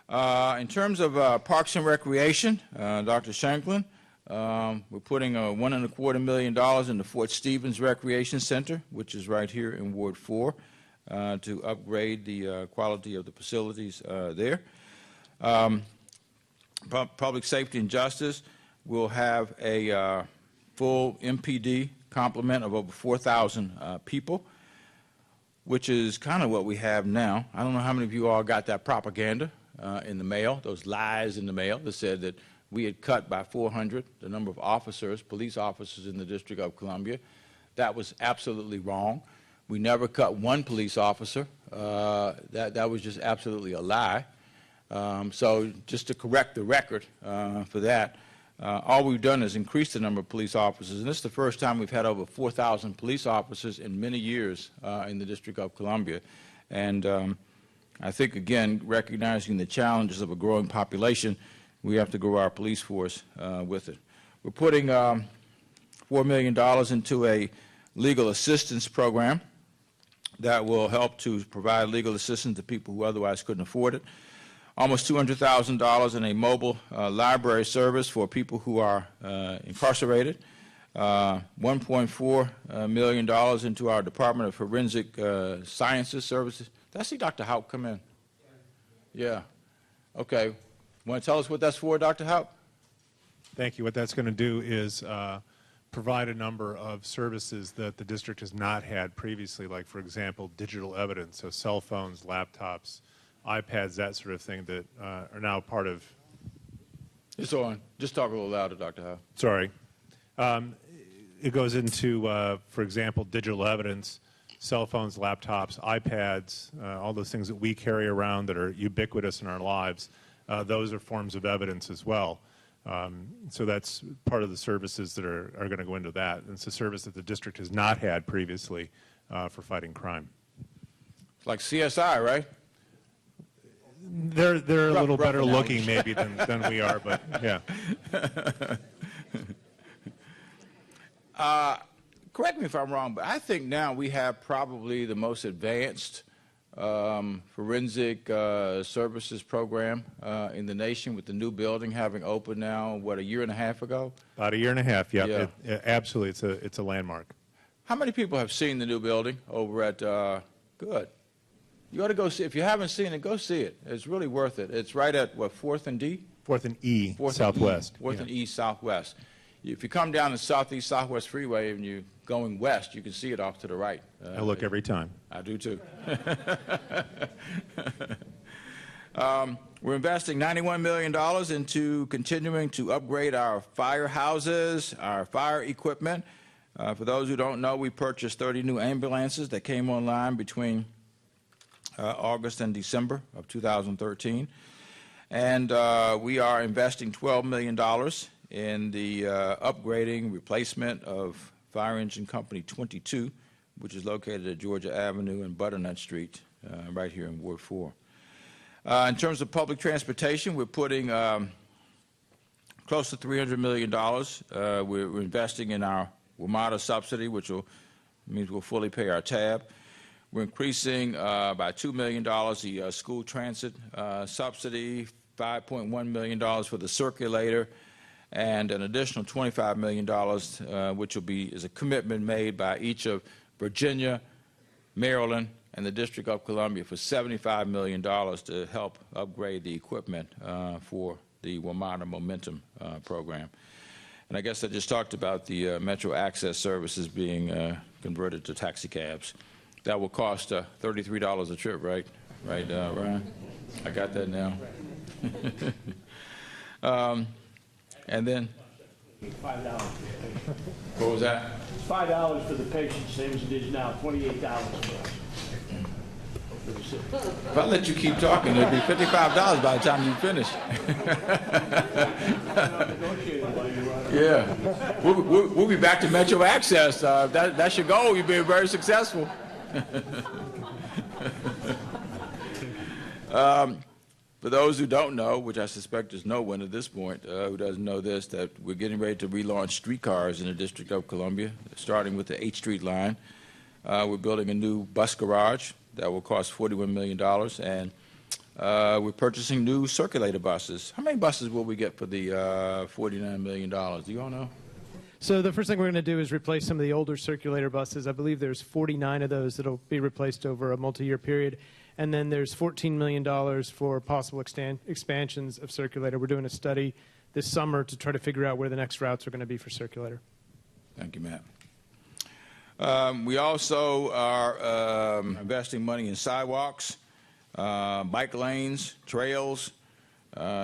In terms of Parks and Recreation, Dr. Shanklin, we're putting $1.25 million in the Fort Stevens Recreation Center, which is right here in Ward 4, to upgrade the quality of the facilities there. Public Safety and Justice will have a full MPD complement of over 4,000 people, which is kind of what we have now. I don't know how many of you all got that propaganda in the mail, those lies in the mail that said that we had cut by 400 the number of officers, police officers in the District of Columbia. That was absolutely wrong. We never cut one police officer. That was just absolutely a lie. So just to correct the record for that, all we've done is increase the number of police officers, and this is the first time we've had over 4,000 police officers in many years in the District of Columbia. And I think, again, recognizing the challenges of a growing population, we have to grow our police force with it. We're putting $4 million into a legal assistance program that will help to provide legal assistance to people who otherwise couldn't afford it. Almost $200,000 in a mobile library service for people who are incarcerated. $1.4 million into our Department of Forensic Sciences Services. Did I see Dr. Haupt come in? Yeah. Okay. Want to tell us what that's for, Dr. Haupt? Thank you. What that's going to do is provide a number of services that the district has not had previously, like, for example, digital evidence, so cell phones, laptops, iPads, that sort of thing that are now part of... It's on. Just talk a little louder, Dr. Haupt. Sorry. It goes into, for example, digital evidence, cell phones, laptops, iPads, all those things that we carry around that are ubiquitous in our lives. Those are forms of evidence as well. So that's part of the services that are going to go into that. And it's a service that the district has not had previously for fighting crime. It's like CSI, right? They're a little better looking maybe than we are, but yeah. Correct me if I'm wrong, but I think now we have probably the most advanced forensic services program in the nation, with the new building having opened now, what, a year and a half ago? About a year and a half, yeah. Yeah. Absolutely, it's a landmark. How many people have seen the new building over at, good. You ought to go see it. If you haven't seen it, go see it. It's really worth it. It's right at, what, 4th and D? 4th and E, 4th Southwest. And 4th and E, Southwest. If you come down the Southeast Southwest Freeway and you're going west, you can see it off to the right. I look every time. I do too. We're investing $91 million into continuing to upgrade our firehouses, our fire equipment. For those who don't know, we purchased 30 new ambulances that came online between August and December of 2013. And we are investing $12 million in the upgrading, replacement of Fire Engine Company 22, which is located at Georgia Avenue and Butternut Street, right here in Ward 4. In terms of public transportation, we're putting close to $300 million. We're investing in our WMATA subsidy, which means we'll fully pay our tab. We're increasing by $2 million the school transit subsidy, $5.1 million for the circulator, and an additional $25 million, which is a commitment made by each of Virginia, Maryland, and the District of Columbia for $75 million to help upgrade the equipment for the WMATA Momentum program. And I guess I just talked about the Metro Access services being converted to taxi cabs. That will cost $33 a trip, right? Right, Ryan? I got that now. And then, $5. what was that? It's $5 for the patient, same as it is now, $28 for us. If I let you keep talking, it'll be $55 by the time you finish. Yeah. We'll be back to Metro Access. That's your goal. You've been very successful. For those who don't know, which I suspect there's no one at this point who doesn't know this, that we're getting ready to relaunch streetcars in the District of Columbia, starting with the 8th Street line. We're building a new bus garage that will cost $41 million, and we're purchasing new circulator buses. How many buses will we get for the $49 million? Do you all know? So the first thing we're going to do is replace some of the older circulator buses. I believe there's 49 of those that will be replaced over a multi-year period. And then there's $14 million for possible expansions of circulator. We're doing a study this summer to try to figure out where the next routes are going to be for circulator. Thank you, Matt. We also are investing money in sidewalks, bike lanes, trails,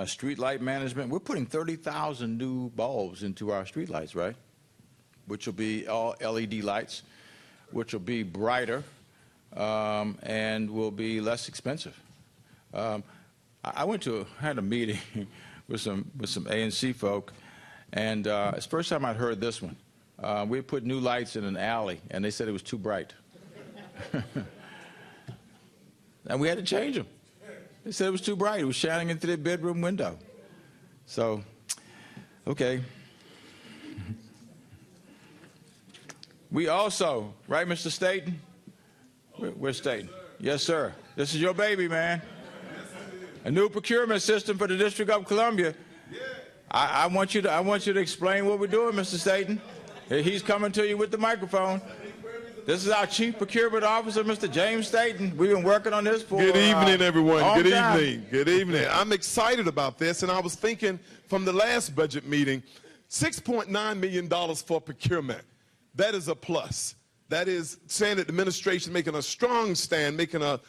street light management. We're putting 30,000 new bulbs into our street lights, right? Which will be all LED lights, which will be brighter and will be less expensive. I had a meeting with some ANC folk, and it's the first time I'd heard this one. We put new lights in an alley, and they said it was too bright. And we had to change them. They said it was too bright. It was shining into their bedroom window. So, okay. We also, right, Mr. Staten? Where's Staten? Yes, sir. This is your baby, man. A new procurement system for the District of Columbia. I want you to explain what we're doing, Mr. Staten. He's coming to you with the microphone. This is our Chief Procurement Officer, Mr. James Staten. We've been working on this for Good evening, everyone. Good time. evening. Good evening. I'm excited about this, and I was thinking from the last budget meeting, $6.9 million for procurement. That is a plus. That is saying that the administration making a strong stand, making a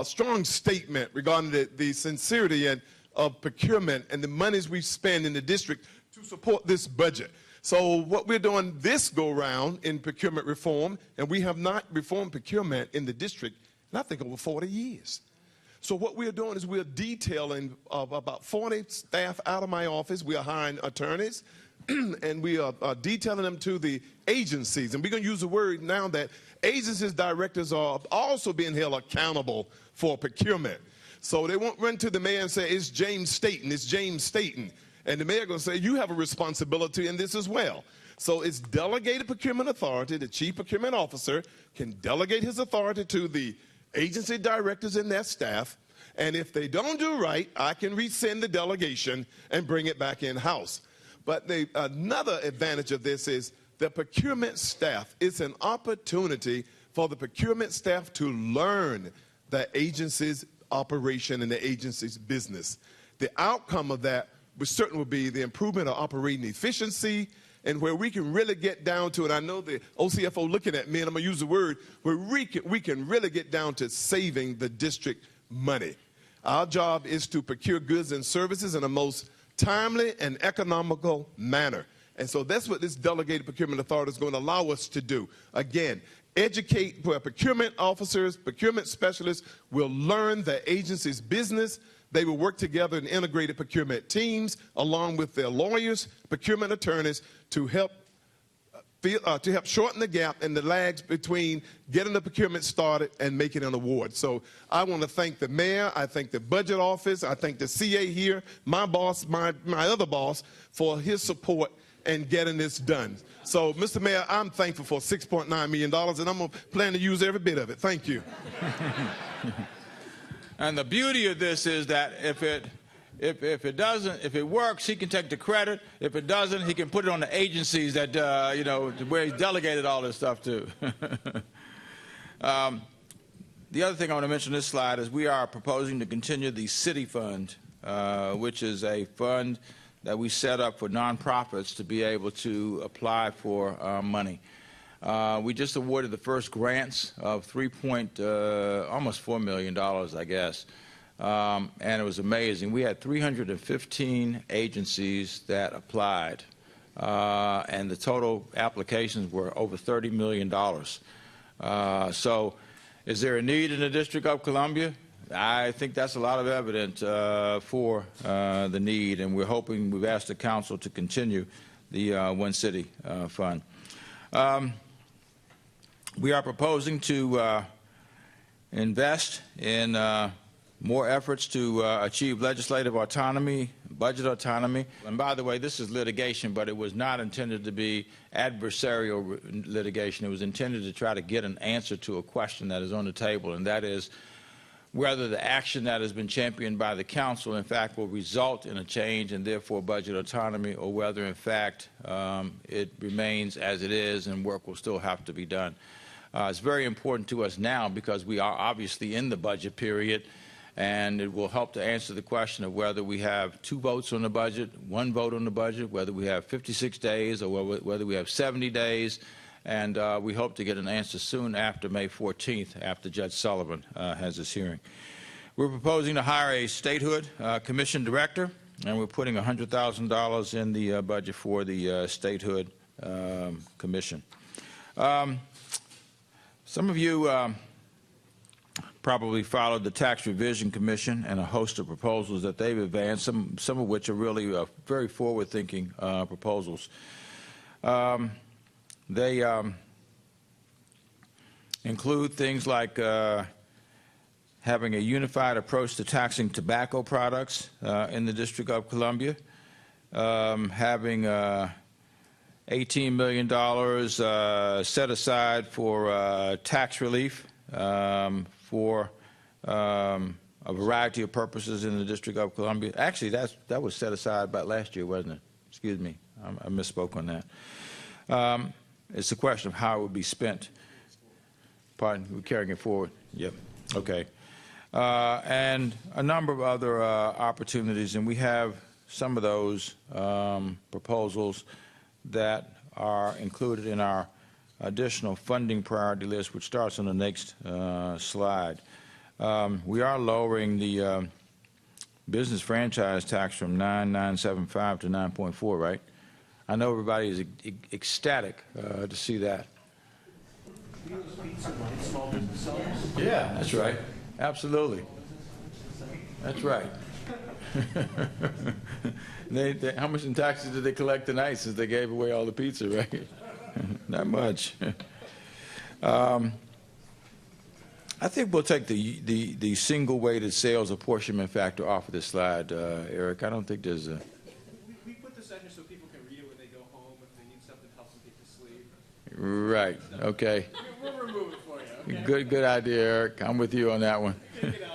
strong statement regarding the sincerity of procurement and the monies we spend in the district to support this budget. So what we're doing this go-round in procurement reform, and we have not reformed procurement in the district in I think over 40 years. So what we're doing is we're detailing about 40 staff out of my office. We are hiring attorneys, and we are detailing them to the agencies. And we're going to use the word now that agencies directors are also being held accountable for procurement. So they won't run to the mayor and say, it's James Staten, it's James Staten. And the mayor going to say, you have a responsibility in this as well. So it's delegated procurement authority. The chief procurement officer can delegate his authority to the agency directors and their staff. And if they don't do right, I can rescind the delegation and bring it back in-house. But another advantage of this is the procurement staff. It's an opportunity for the procurement staff to learn the agency's operation and the agency's business. The outcome of that certainly will be the improvement of operating efficiency, and where we can really get down to, and I know the OCFO looking at me, and I'm going to use the word, where we can really get down to saving the district money. Our job is to procure goods and services in the most timely and economical manner. And so that's what this delegated procurement authority is going to allow us to do. Again, educate where procurement officers, procurement specialists will learn the agency's business. They will work together in integrated procurement teams along with their lawyers, procurement attorneys to help shorten the gap and the lags between getting the procurement started and making an award. So I want to thank the mayor, I thank the budget office, I thank the CA here, my boss, my other boss, for his support in getting this done. So, Mr. Mayor, I'm thankful for $6.9 million, and I'm going to plan to use every bit of it. Thank you. And the beauty of this is that if it works, he can take the credit. If it doesn't, he can put it on the agencies that, where he's delegated all this stuff to. The other thing I want to mention on this slide is we are proposing to continue the City Fund, which is a fund that we set up for nonprofits to be able to apply for money. We just awarded the first grants of almost $4 million, I guess. And it was amazing. We had 315 agencies that applied, and the total applications were over $30 million. So is there a need in the District of Columbia? I think that's a lot of evidence for the need, and we've asked the council to continue the One City Fund. We are proposing to invest in more efforts to achieve legislative autonomy, budget autonomy. And by the way, this is litigation, but it was not intended to be adversarial litigation. It was intended to try to get an answer to a question that is on the table, and that is whether the action that has been championed by the council, in fact, will result in a change and therefore budget autonomy, or whether, in fact, it remains as it is and work will still have to be done. It's very important to us now because we are obviously in the budget period, and it will help to answer the question of whether we have 2 votes on the budget, 1 vote on the budget, whether we have 56 days or whether we have 70 days. And we hope to get an answer soon after May 14th, after Judge Sullivan has his hearing. We're proposing to hire a statehood commission director, and we're putting $100,000 in the budget for the statehood commission. Some of you probably followed the Tax Revision Commission and a host of proposals that they've advanced, some of which are really very forward-thinking proposals. They include things like having a unified approach to taxing tobacco products in the District of Columbia, having $18 million set aside for tax relief for a variety of purposes in the District of Columbia. Actually, that was set aside about last year, wasn't it? Excuse me, I misspoke on that. It's a question of how it would be spent. Pardon, we're carrying it forward. Yep, okay. And a number of other opportunities, and we have some of those proposals that are included in our additional funding priority list, which starts on the next slide. We are lowering the business franchise tax from 9.975 to 9.4, right? I know everybody is ecstatic to see that. Yeah, that's right. Absolutely. That's right. How much in taxes did they collect tonight since they gave away all the pizza, right? Not much. I think we'll take the single weighted sales apportionment factor off of this slide, Eric. I don't think there's a... We put this in here so people can read it when they go home if they need something to help them get to sleep. Right, okay. We'll remove it for you, okay? Good idea, Eric. I'm with you on that one. Take it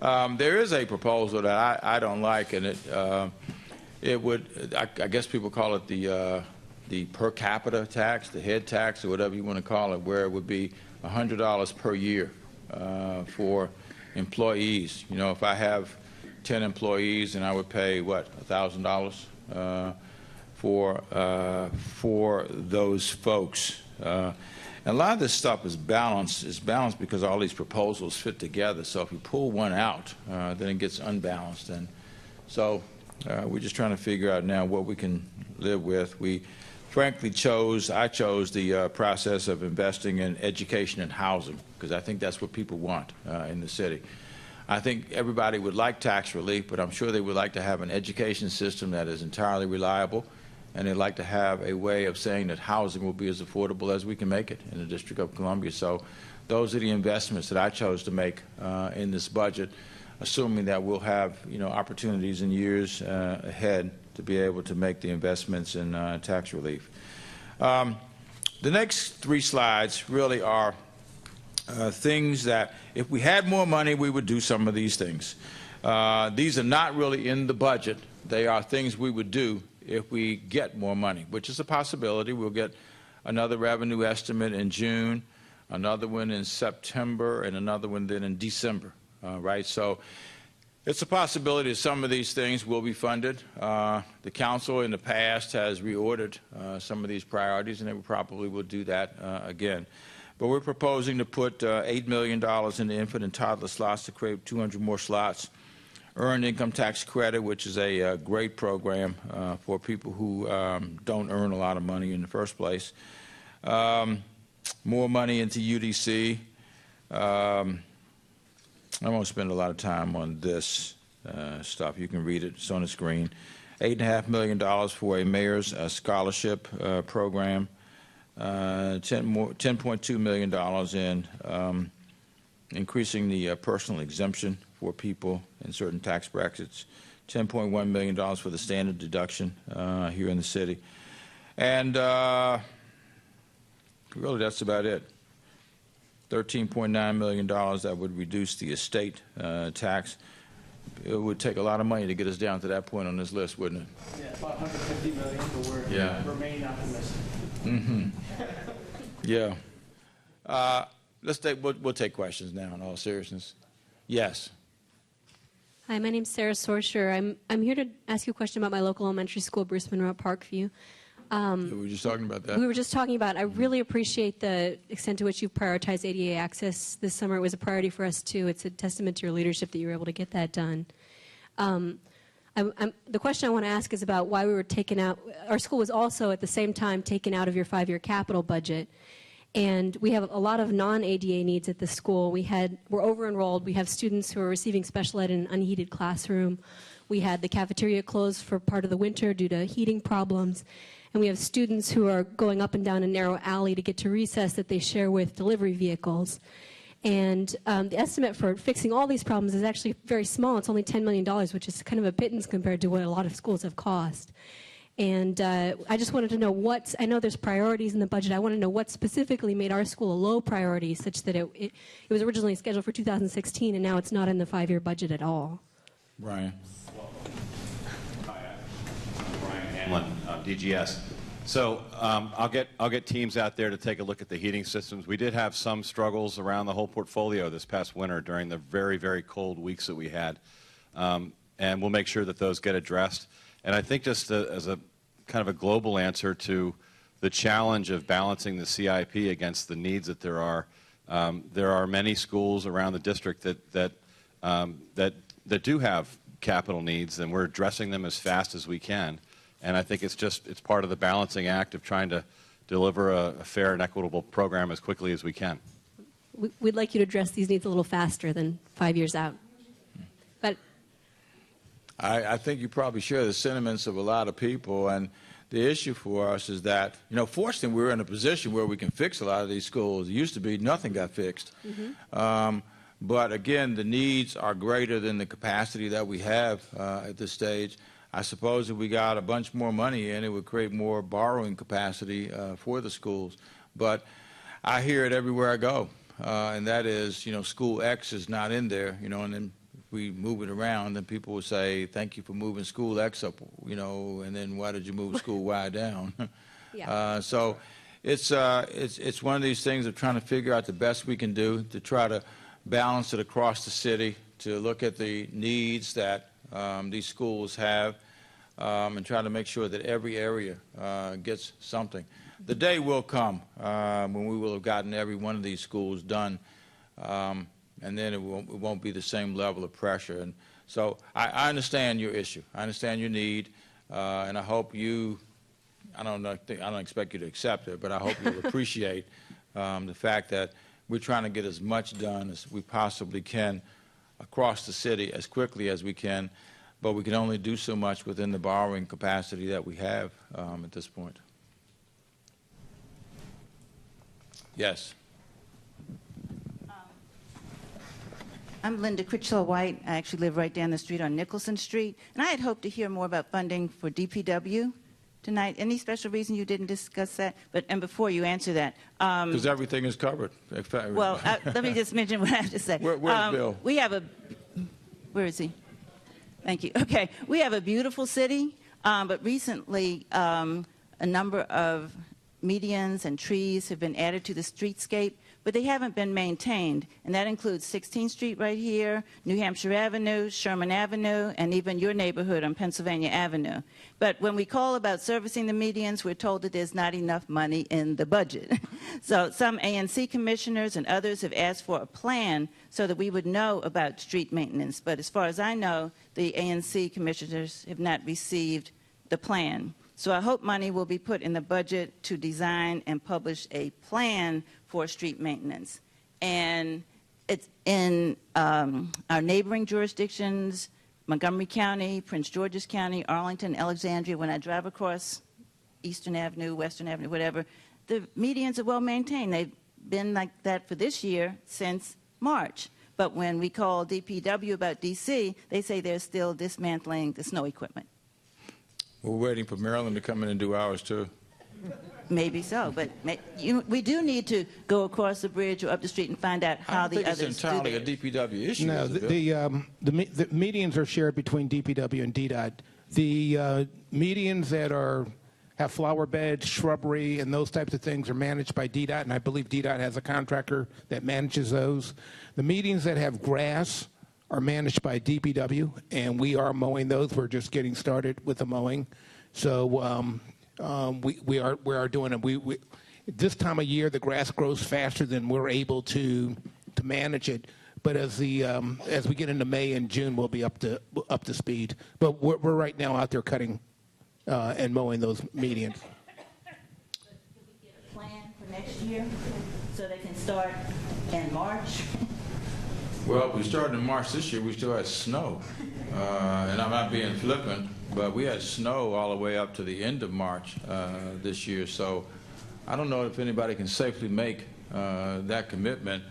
off. There is a proposal that I don't like, and it would, I guess people call it the per capita tax, the head tax, or whatever you want to call it, where it would be $100 per year for employees. You know, if I have 10 employees, and I would pay, what, $1,000 for those folks. And a lot of this stuff is balanced because all these proposals fit together. So if you pull one out, then it gets unbalanced. And so we're just trying to figure out now what we can live with. We frankly I chose the process of investing in education and housing because I think that's what people want in the city. I think everybody would like tax relief, but I'm sure they would like to have an education system that is entirely reliable, and they'd like to have a way of saying that housing will be as affordable as we can make it in the District of Columbia. So those are the investments that I chose to make in this budget, assuming that we'll have, you know, opportunities in years ahead to be able to make the investments in tax relief. The next 3 slides really are things that if we had more money, we would do some of these things. These are not really in the budget. They are things we would do if we get more money, which is a possibility. We'll get another revenue estimate in June, another one in September, and another one then in December, right? So it's a possibility that some of these things will be funded. The council in the past has reordered some of these priorities, and they probably will do that again. But we're proposing to put $8 million in the infant and toddler slots to create 200 more slots. Earned income tax credit, which is a great program for people who don't earn a lot of money in the first place. More money into UDC. I won't spend a lot of time on this stuff. You can read it. It's on the screen. $8.5 million for a mayor's scholarship program. $10.2 million in increasing the personal exemption for people in certain tax brackets, $10.1 million for the standard deduction here in the city. And really, that's about it. $13.9 million that would reduce the estate tax. It would take a lot of money to get us down to that point on this list, wouldn't it? Yeah, about 150 million, but we're remain optimistic. Mm-hmm. Yeah. We'll take questions now in all seriousness. Yes. Hi, my name's Sarah Sorsher. I'm here to ask you a question about my local elementary school, Bruce Monroe Parkview. We were just talking about that. We were just talking about, I really appreciate the extent to which you've prioritized ADA access this summer. It was a priority for us, too. It's a testament to your leadership that you were able to get that done. The question I want to ask is about why we were taken out. Our school was also, at the same time, taken out of your 5-year capital budget. And we have a lot of non-ADA needs at the school. We're over-enrolled. We have students who are receiving special ed in an unheated classroom. We had the cafeteria closed for part of the winter due to heating problems. And we have students who are going up and down a narrow alley to get to recess that they share with delivery vehicles. And the estimate for fixing all these problems is actually very small. It's only $10 million, which is kind of a pittance compared to what a lot of schools have cost. And I just wanted to know I know there's priorities in the budget. I want to know what specifically made our school a low priority such that it was originally scheduled for 2016 and now it's not in the 5-year budget at all. Brian. Hi, I'm Brian Hanlon, DGS. So I'll get teams out there to take a look at the heating systems. We did have some struggles around the whole portfolio this past winter during the very, very cold weeks that we had. And we'll make sure that those get addressed. And I think just as a kind of a global answer to the challenge of balancing the CIP against the needs that there are many schools around the district that do have capital needs, and we're addressing them as fast as we can. And I think it's part of the balancing act of trying to deliver a fair and equitable program as quickly as we can. We'd like you to address these needs a little faster than 5 years out. But I think you probably share the sentiments of a lot of people, and the issue for us is that, fortunately we're in a position where we can fix a lot of these schools. It used to be nothing got fixed. Mm-hmm. But again, the needs are greater than the capacity that we have at this stage. I suppose if we got a bunch more money in, it would create more borrowing capacity for the schools. But I hear it everywhere I go, and that is, school X is not in there, and then we move it around, then people will say, thank you for moving school X up, and then why did you move school Y down? Yeah. So it's one of these things of trying to figure out the best we can do to try to balance it across the city, to look at the needs that these schools have, and try to make sure that every area gets something. The day will come when we will have gotten every one of these schools done, and then it won't be the same level of pressure. And so I understand your issue. I understand your need, and I hope I don't expect you to accept it, but I hope you'll appreciate the fact that we're trying to get as much done as we possibly can across the city as quickly as we can, but we can only do so much within the borrowing capacity that we have at this point. Yes. I'm Linda Critchlow-White. I actually live right down the street on Nicholson Street, and I had hoped to hear more about funding for DPW tonight. Any special reason you didn't discuss that? And before you answer that, because everything is covered. Well, let me just mention what I have to say. Where's Bill? Where is he? Thank you. Okay, we have a beautiful city, but recently a number of medians and trees have been added to the streetscape, but they haven't been maintained, and that includes 16th Street right here, New Hampshire Avenue, Sherman Avenue, and even your neighborhood on Pennsylvania Avenue. But when we call about servicing the medians, we're told that there's not enough money in the budget. So some ANC commissioners and others have asked for a plan so that we would know about street maintenance, but as far as I know, the ANC commissioners have not received the plan. So I hope money will be put in the budget to design and publish a plan for street maintenance. And it's in our neighboring jurisdictions, Montgomery County, Prince George's County, Arlington, Alexandria. When I drive across Eastern Avenue, Western Avenue, whatever, the medians are well maintained. They've been like that for this year since March. But when we call DPW about DC, they say they're still dismantling the snow equipment. We're waiting for Maryland to come in and do ours, too. Maybe so, but we do need to go across the bridge or up the street and find out how the others do it's entirely a DPW issue. No, is it, the medians are shared between DPW and DDOT. The medians that have flower beds, shrubbery, and those types of things are managed by DDOT, and I believe DDOT has a contractor that manages those. The medians that have grass are managed by DPW, and we are mowing those. We're just getting started with the mowing. So we are doing it. We this time of year the grass grows faster than we're able to manage it. But as we get into May and June, we'll be up to speed. But we're right now out there cutting and mowing those medians. Plan for next year so they can start in March. Well, we started in March this year. We still had snow, and I'm not being flippant, but we had snow all the way up to the end of March this year. So I don't know if anybody can safely make that commitment.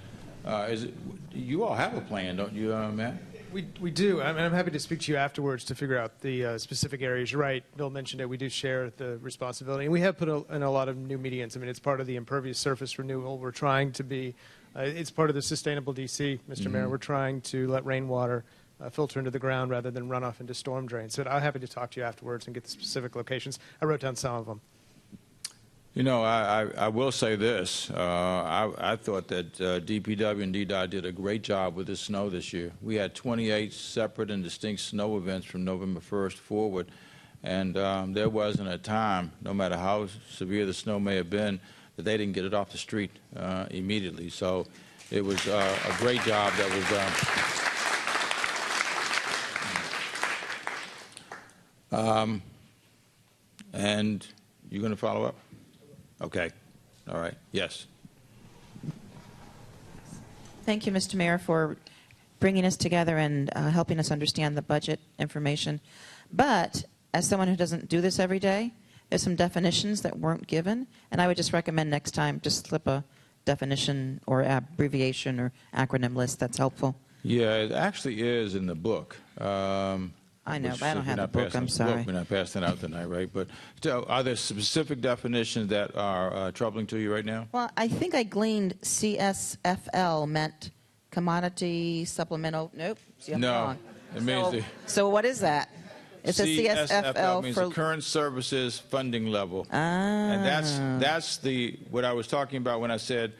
You all have a plan, don't you, Matt? We do. I'm happy to speak to you afterwards to figure out the specific areas. You're right. Bill mentioned it. We do share the responsibility. And we have put in a lot of new medians. I mean, it's part of the impervious surface renewal. We're trying to be, it's part of the sustainable DC, Mr. Mayor. We're trying to let rainwater filter into the ground rather than run off into storm drains. So I'm happy to talk to you afterwards and get the specific locations. I wrote down some of them. You know, I will say this. I thought that DPW and DDOT did a great job with the snow this year. We had 28 separate and distinct snow events from November 1st forward, and there wasn't a time, no matter how severe the snow may have been, that they didn't get it off the street immediately. So it was a great job that was done. And you're going to follow up? Okay. All right. Yes. Thank you, Mr. Mayor, for bringing us together and helping us understand the budget information. But as someone who doesn't do this every day, there's some definitions that weren't given, and I would just recommend next time just slip a definition or abbreviation or acronym list that's helpful. Yeah, it actually is in the book. I know, but I don't have the book. I'm sorry. We're not passing it out tonight, right? But are there specific definitions that are troubling to you right now? Well, I think I gleaned CSFL meant commodity supplemental. Nope. See, I'm No, wrong. it means So what is that? It's a CSFL means for the current services funding level. Ah. And that's what I was talking about when I said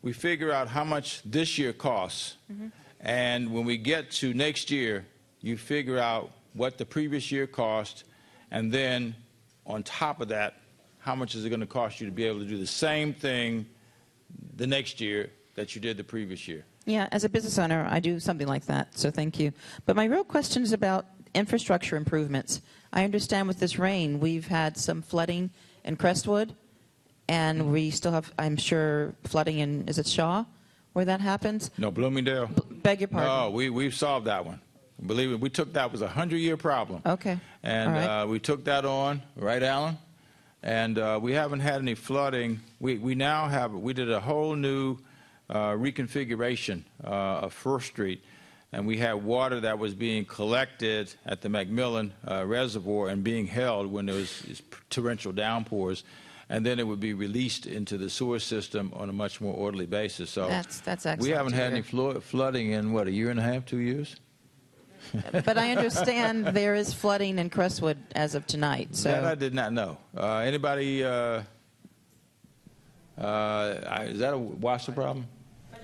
we figure out how much this year costs. Mm-hmm. And when we get to next year, you figure out what the previous year cost, and then on top of that, how much is it going to cost you to be able to do the same thing the next year that you did the previous year? Yeah, as a business owner, I do something like that, so thank you. But my real question is about infrastructure improvements. I understand with this rain, we've had some flooding in Crestwood, and we still have, I'm sure, flooding in, is it Shaw, where that happens? No, Bloomingdale. Beg your pardon? No, we've solved that one. Believe it, we took that was a 100-year problem. Okay. And right. We took that on, right, Alan? And we haven't had any flooding. We now have, we did a whole new reconfiguration of First Street, and we had water that was being collected at the Macmillan Reservoir and being held when there was torrential downpours, and then it would be released into the sewer system on a much more orderly basis. So that's excellent. We haven't had any flooding in, what, a year and a half, 2 years? But I understand there is flooding in Crestwood as of tonight. So That I did not know. Anybody, is that a WASA problem?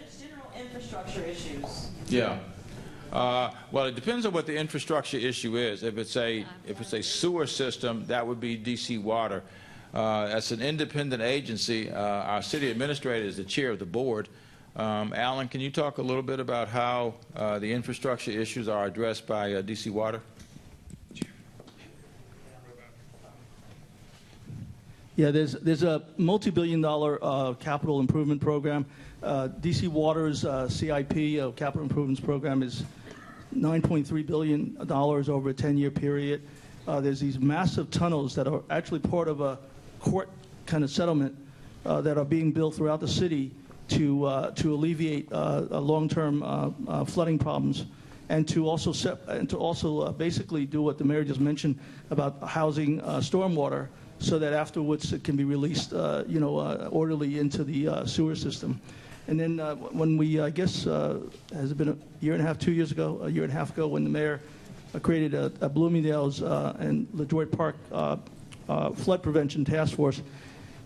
just general infrastructure issues. Yeah. Well, it depends on what the infrastructure issue is. If it's a sewer system, that would be DC Water. As an independent agency, our city administrator is the chair of the board. Alan, can you talk a little bit about how the infrastructure issues are addressed by DC Water? Yeah, there's a multi-billion-dollar capital improvement program. DC Water's CIP, capital improvements program, is $9.3 billion over a 10-year period. There's these massive tunnels that are actually part of a court kind of settlement that are being built throughout the city to alleviate long-term flooding problems, and to also basically do what the mayor just mentioned about housing stormwater, so that afterwards it can be released, orderly into the sewer system. And then when we, I guess, has it been a year and a half, 2 years ago, a year and a half ago, when the mayor created a Bloomingdale's and LaJoy Park flood prevention task force,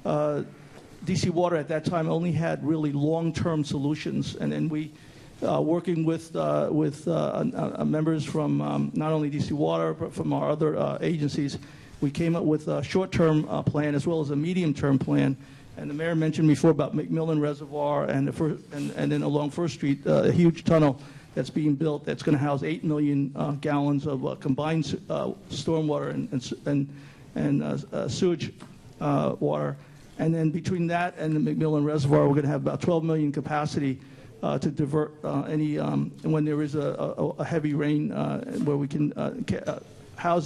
DC Water at that time only had really long-term solutions, and then we, working with members from not only DC Water but from our other agencies, we came up with a short-term plan as well as a medium-term plan. And the mayor mentioned before about McMillan Reservoir and then along First Street, a huge tunnel that's being built that's going to house 8 million gallons of combined stormwater and sewage water. And then between that and the McMillan Reservoir, we're going to have about 12 million capacity to divert any when there is a heavy rain, where we can house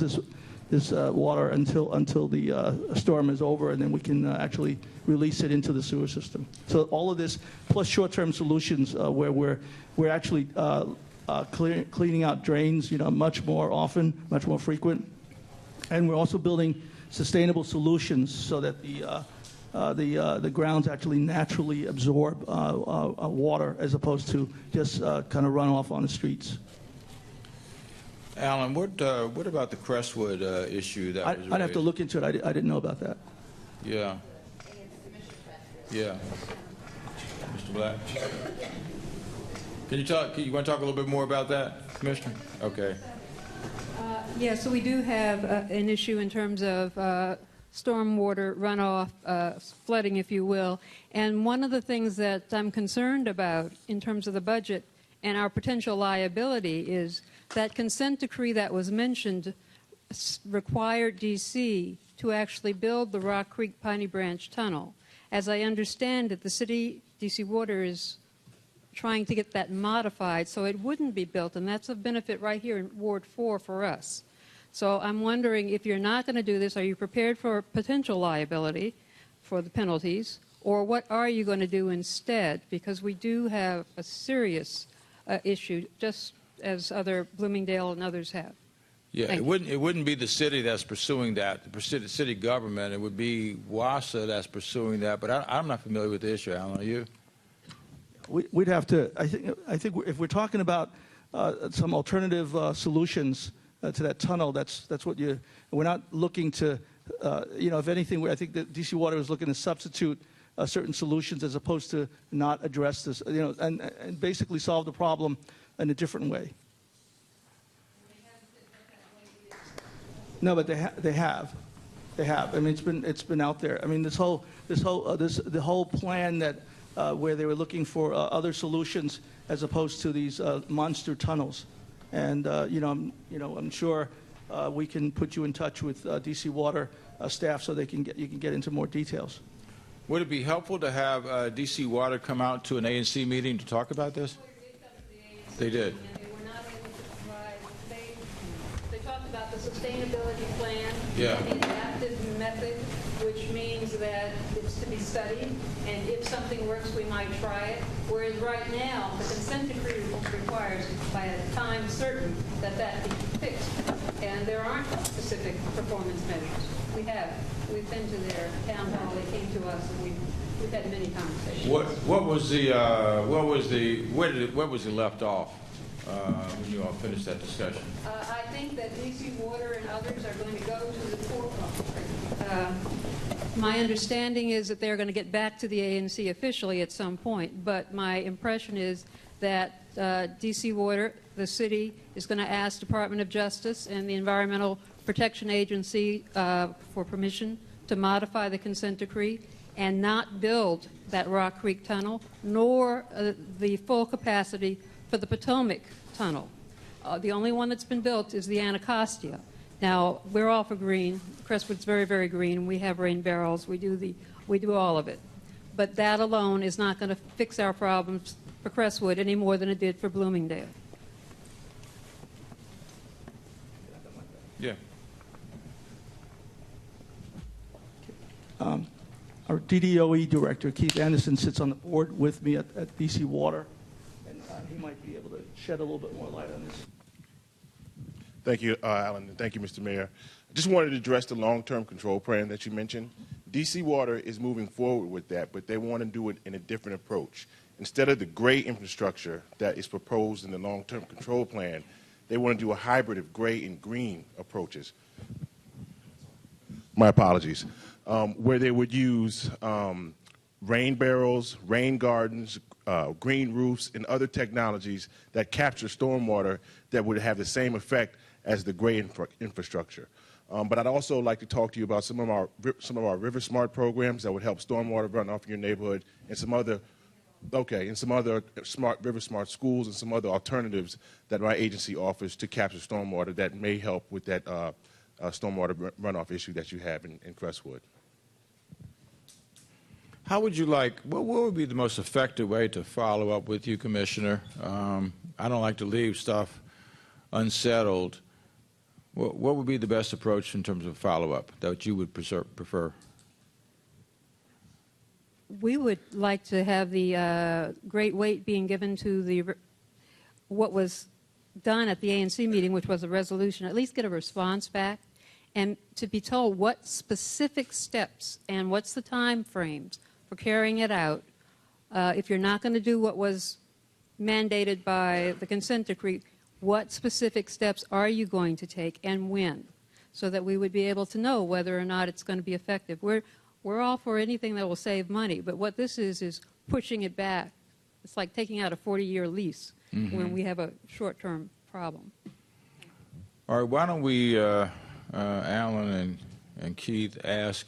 this water until the storm is over, and then we can actually release it into the sewer system. So all of this, plus short-term solutions where we're actually cleaning out drains, much more often, much more frequent, and we're also building sustainable solutions so that the grounds actually naturally absorb water as opposed to just kind of run off on the streets. Alan, what about the Crestwood issue that was raised? I'd have to look into it. I didn't know about that. Yeah. Yeah. Mr. Black? Can you talk? You want to talk a little bit more about that, Commissioner? Okay. Yeah, so we do have an issue in terms of stormwater runoff, flooding, if you will. And one of the things that I'm concerned about in terms of the budget and our potential liability is that consent decree that was mentioned required D.C. to actually build the Rock Creek Piney Branch Tunnel. As I understand it, the city, D.C. Water, is trying to get that modified so it wouldn't be built, and that's a benefit right here in Ward 4 for us. So I'm wondering, if you're not going to do this, are you prepared for potential liability for the penalties, or what are you going to do instead? Because we do have a serious issue, just as other Bloomingdale and others have. Yeah, it wouldn't be the city that's pursuing that, the city government. It would be WASA that's pursuing that. But I'm not familiar with the issue. Alan, are you? We'd have to. I think if we're talking about some alternative solutions to that tunnel, that's what you. We're not looking to. If anything, I think that DC Water is looking to substitute certain solutions as opposed to not address this. And basically solve the problem in a different way. No, but they have. I mean, it's been out there. I mean, the whole plan that where they were looking for other solutions as opposed to these monster tunnels, and I'm sure we can put you in touch with DC Water staff so you can get into more details. Would it be helpful to have DC Water come out to an ANC meeting to talk about this? They did. They talked about the sustainability plan, yeah, the adaptive method, which means that it's to be studied, and if something works, we might try it. Whereas right now, the consent decree requires by a time certain that be fixed, and there aren't specific performance measures. We've been to their town hall. They came to us, and we've had many conversations. What was it left off when you all finished that discussion? I think that DC Water and others are going to go to the court. My understanding is that they're going to get back to the ANC officially at some point, but my impression is that DC Water, the city, is going to ask Department of Justice and the Environmental Protection Agency for permission to modify the consent decree and not build that Rock Creek Tunnel, nor the full capacity for the Potomac Tunnel. The only one that's been built is the Anacostia. Now, we're all for green. Crestwood's very, very green. We have rain barrels. We do all of it. But that alone is not going to fix our problems for Crestwood any more than it did for Bloomingdale. Yeah. Our DDOE director, Keith Anderson, sits on the board with me at DC Water, and he might be able to shed a little bit more light on this. Thank you, Alan, and thank you, Mr. Mayor. I just wanted to address the long-term control plan that you mentioned. DC Water is moving forward with that, but they want to do it in a different approach. Instead of the gray infrastructure that is proposed in the long-term control plan, they want to do a hybrid of gray and green approaches. My apologies. Where they would use rain barrels, rain gardens, green roofs, and other technologies that capture stormwater that would have the same effect as the gray infrastructure. But I'd also like to talk to you about some of our River Smart programs that would help stormwater run off in your neighborhood, and some other River Smart schools and some other alternatives that my agency offers to capture stormwater that may help with that stormwater runoff issue that you have in Crestwood. How would you like, what would be the most effective way to follow up with you, Commissioner? I don't like to leave stuff unsettled. What would be the best approach in terms of follow-up that you would prefer? We would like to have the great weight being given to what was done at the ANC meeting, which was a resolution, at least get a response back, and to be told what specific steps and what's the time frames for carrying it out. If you're not going to do what was mandated by the consent decree, what specific steps are you going to take and when, so that we would be able to know whether or not it's going to be effective. We're all for anything that will save money, but what this is pushing it back. It's like taking out a 40-year lease when we have a short-term problem. All right, why don't we, Alan and Keith, ask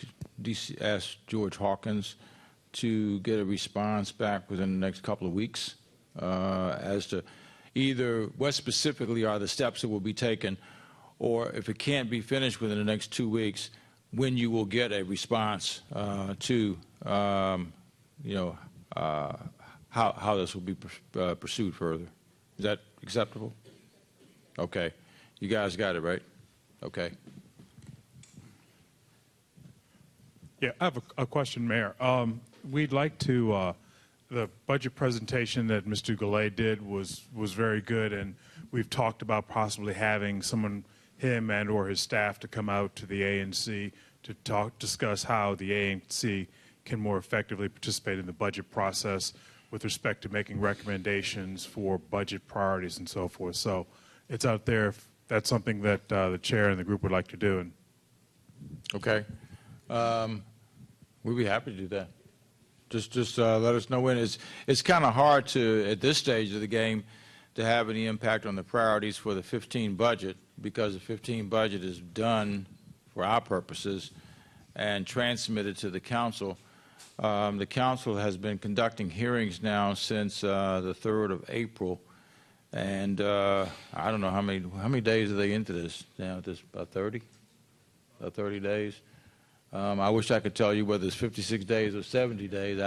George Hawkins to get a response back within the next couple of weeks as to either what specifically are the steps that will be taken, or if it can't be finished within the next 2 weeks, when you will get a response to, how this will be pursued further. Is that acceptable? Okay. You guys got it, right? Okay. Yeah, I have a question, Mayor. We'd like to, the budget presentation that Mr. Goulet did was very good, and we've talked about possibly having someone, him and or his staff, to come out to the ANC to discuss how the ANC can more effectively participate in the budget process with respect to making recommendations for budget priorities and so forth. So it's out there if that's something that the chair and the group would like to do. Okay. We'd be happy to do that. Just let us know when. It's kind of hard to, at this stage of the game, to have any impact on the priorities for the 15 budget, because the 15 budget is done for our purposes and transmitted to the council. The council has been conducting hearings now since the 3rd of April, and I don't know how many days are they into this now. This about 30 days. I wish I could tell you whether it's 56 days or 70 days.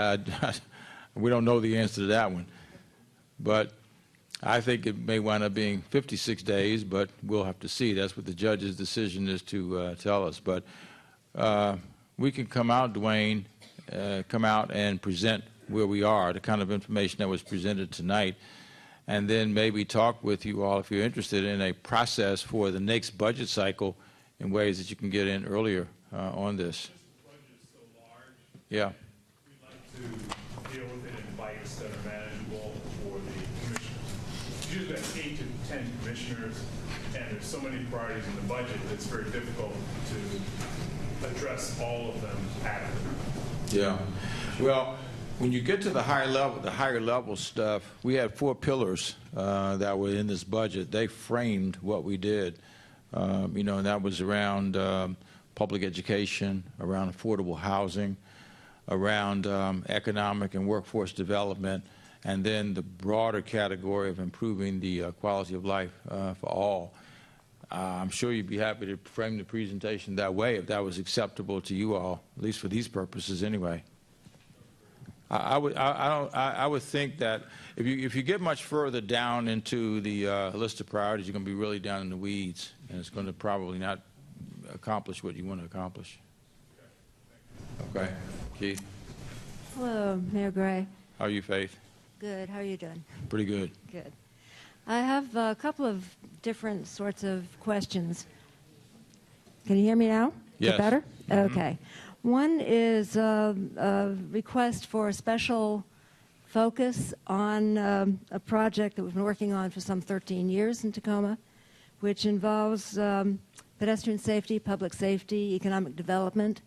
We don't know the answer to that one. But I think it may wind up being 56 days, but we'll have to see. That's what the judge's decision is to tell us. But we can come out, Dwayne, come out and present where we are, the kind of information that was presented tonight, and then maybe talk with you all, if you're interested, in a process for the next budget cycle in ways that you can get in earlier on this. The budget is so large. Yeah. We'd like to deal with it in bites that are manageable for the commissioners. Usually have 8 to 10 commissioners, and there's so many priorities in the budget that it's very difficult to address all of them adequately. Yeah. Well, when you get to the higher level stuff, we had 4 pillars that were in this budget. They framed what we did, and that was around public education, around affordable housing, around economic and workforce development, and then the broader category of improving the quality of life for all. I'm sure you'd be happy to frame the presentation that way if that was acceptable to you all, at least for these purposes anyway. I would think that if you get much further down into the list of priorities, you're going to be really down in the weeds, and it's going to probably not accomplish what you want to accomplish. Okay. Keith. Hello, Mayor Gray. How are you, Faith? Good. How are you doing? Pretty good. Good. I have a couple of different sorts of questions. Can you hear me now? Yes. Is it better? Mhm. Okay. One is a request for a special focus on a project that we've been working on for some 13 years in Tacoma, which involves pedestrian safety, public safety, economic development,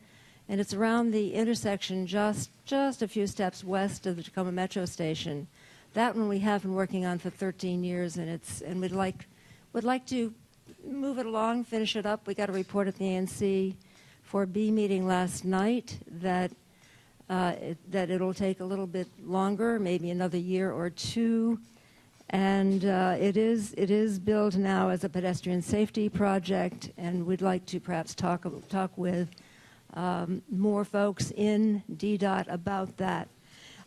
and it's around the intersection just a few steps west of the Tacoma Metro Station. That one we have been working on for 13 years, and we'd like to move it along, finish it up. We got a report at the ANC 4B meeting last night that it'll take a little bit longer, maybe another year or two. And it is billed now as a pedestrian safety project, and we'd like to perhaps talk with more folks in DDOT about that.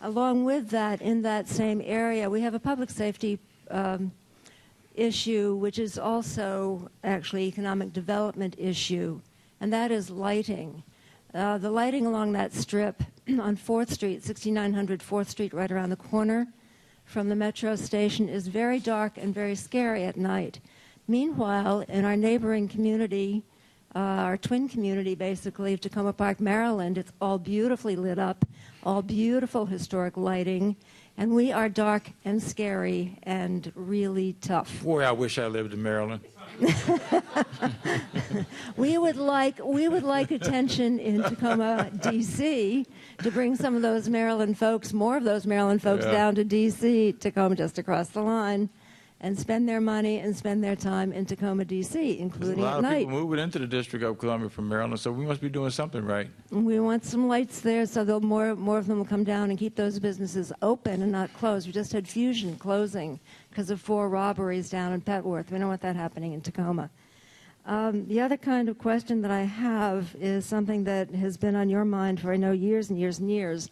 Along with that, in that same area, we have a public safety issue, which is also actually economic development issue, and that is lighting. The lighting along that strip on 4th Street, 6900 4th Street, right around the corner from the Metro Station, is very dark and very scary at night. Meanwhile, in our neighboring community, our twin community, basically, of Tacoma Park, Maryland, it's all beautifully lit up, all beautiful historic lighting, and we are dark and scary and really tough. Boy, I wish I lived in Maryland. We would like attention in Tacoma, D.C., to bring some of those Maryland folks, more of those Maryland folks, down to D.C., Tacoma, just across the line, and spend their money and spend their time in Tacoma, D.C., including There's a lot at of night. people moving into the District of Columbia from Maryland, so we must be doing something right. We want some lights there so more of them will come down and keep those businesses open and not closed. We just had Fusion closing because of 4 robberies down in Petworth. We don't want that happening in Tacoma. The other kind of question that I have is something that has been on your mind for, I know, years and years and years,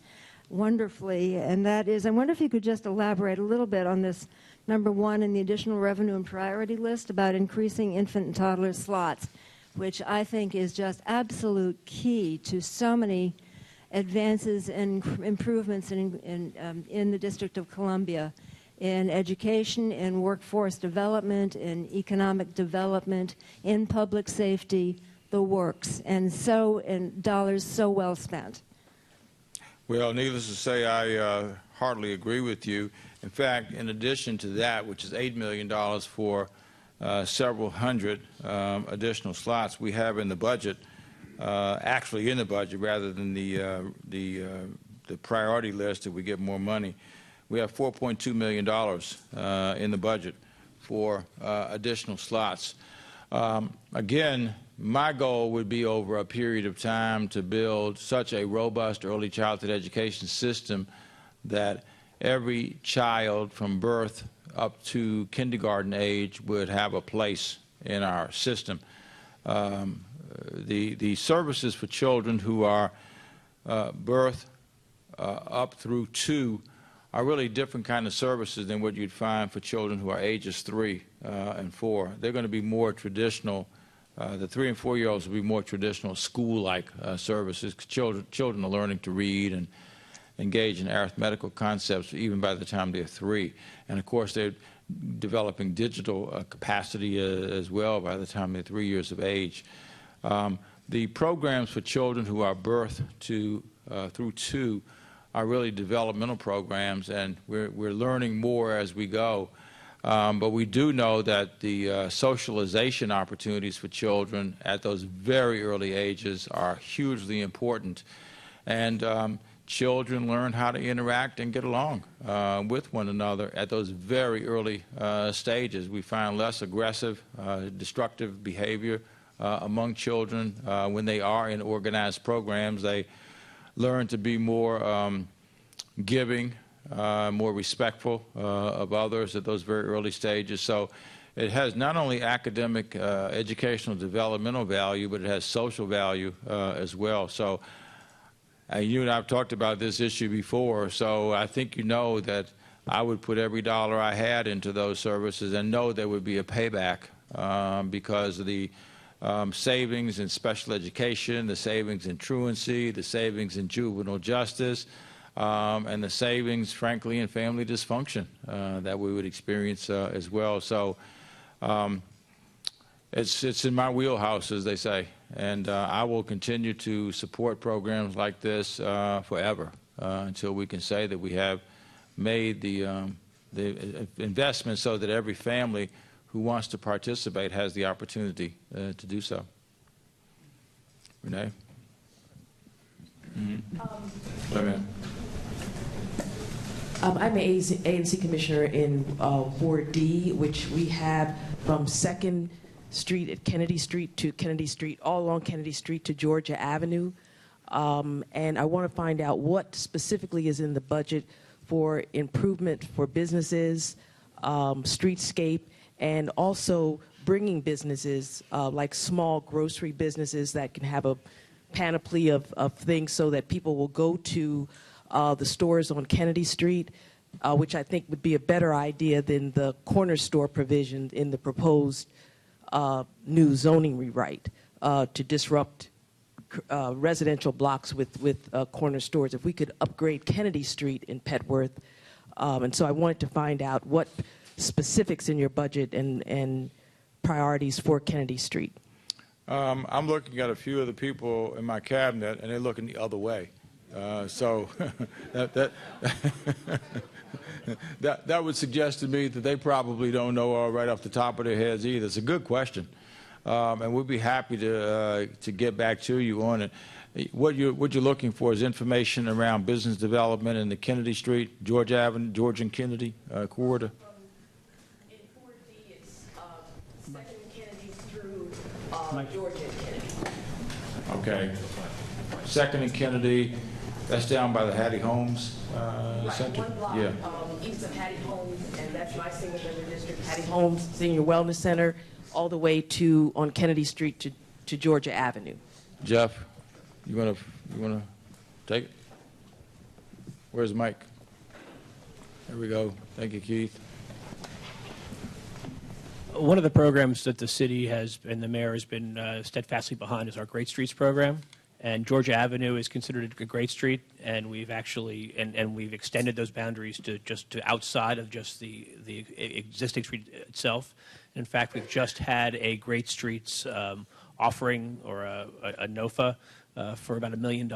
wonderfully, and that is, I wonder if you could just elaborate a little bit on this number 1 in the additional revenue and priority list about increasing infant and toddler slots, which I think is just absolute key to so many advances and improvements in the District of Columbia, in education, in workforce development, in economic development, in public safety, the works, and dollars so well spent. Well, needless to say, I hardly agree with you. In fact, in addition to that, which is $8 million for several hundred additional slots, we have in the budget, actually in the budget rather than the priority list that we get more money, we have $4.2 million in the budget for additional slots. Again, my goal would be over a period of time to build such a robust early childhood education system that every child from birth up to kindergarten age would have a place in our system. The services for children who are birth up through 2 are really different kind of services than what you'd find for children who are ages 3 and 4. They're going to be more traditional. The 3 and 4-year-olds will be more traditional school-like services. Children are learning to read and engage in arithmetical concepts even by the time they're 3. And of course, they're developing digital capacity as well by the time they're 3 years of age. The programs for children who are birth through 2 are really developmental programs, and we're learning more as we go. But we do know that the socialization opportunities for children at those very early ages are hugely important. And children learn how to interact and get along with one another at those very early stages. We find less aggressive, destructive behavior among children when they are in organized programs. They learn to be more giving, more respectful of others at those very early stages. So it has not only academic, educational, developmental value, but it has social value as well. So you and I have talked about this issue before, so I think you know that I would put every dollar I had into those services and know there would be a payback because of the savings in special education, the savings in truancy, the savings in juvenile justice, and the savings, frankly, in family dysfunction that we would experience as well. So it's in my wheelhouse, as they say, and I will continue to support programs like this forever until we can say that we have made the investment so that every family who wants to participate has the opportunity to do so. Renee? Wait a minute. I'm an ANC commissioner in Ward D, which we have from 2nd Street at Kennedy Street to Kennedy Street, all along Kennedy Street to Georgia Avenue. And I want to find out what specifically is in the budget for improvement for businesses, streetscape, and also bringing businesses like small grocery businesses that can have a panoply of things so that people will go to the stores on Kennedy Street, which I think would be a better idea than the corner store provision in the proposed new zoning rewrite to disrupt residential blocks with corner stores. If we could upgrade Kennedy Street in Petworth. And so I wanted to find out what specifics in your budget and priorities for Kennedy Street. I'm looking at a few of the people in my cabinet, and they're looking the other way. So that would suggest to me that they probably don't know right off the top of their heads either. It's a good question, and we'd be happy to get back to you on it. What you're looking for is information around business development in the Kennedy Street, George Avenue, George and Kennedy corridor. In 4D, it's 2nd Kennedy through Georgia and Kennedy. Okay. 2nd and Kennedy. That's down by the Hattie Holmes Center. One block Yeah. East of Hattie Holmes, and that's my single member district, Hattie Holmes Senior Wellness Center, all the way to on Kennedy Street to Georgia Avenue. Jeff, you wanna take it? Where's Mike? There we go. Thank you, Keith. One of the programs that the city has and the mayor has been steadfastly behind is our Great Streets program. And Georgia Avenue is considered a great street, and we've actually and we've extended those boundaries to outside of just the existing street itself. In fact, we've just had a Great Streets offering or a NOFA for about $1 million,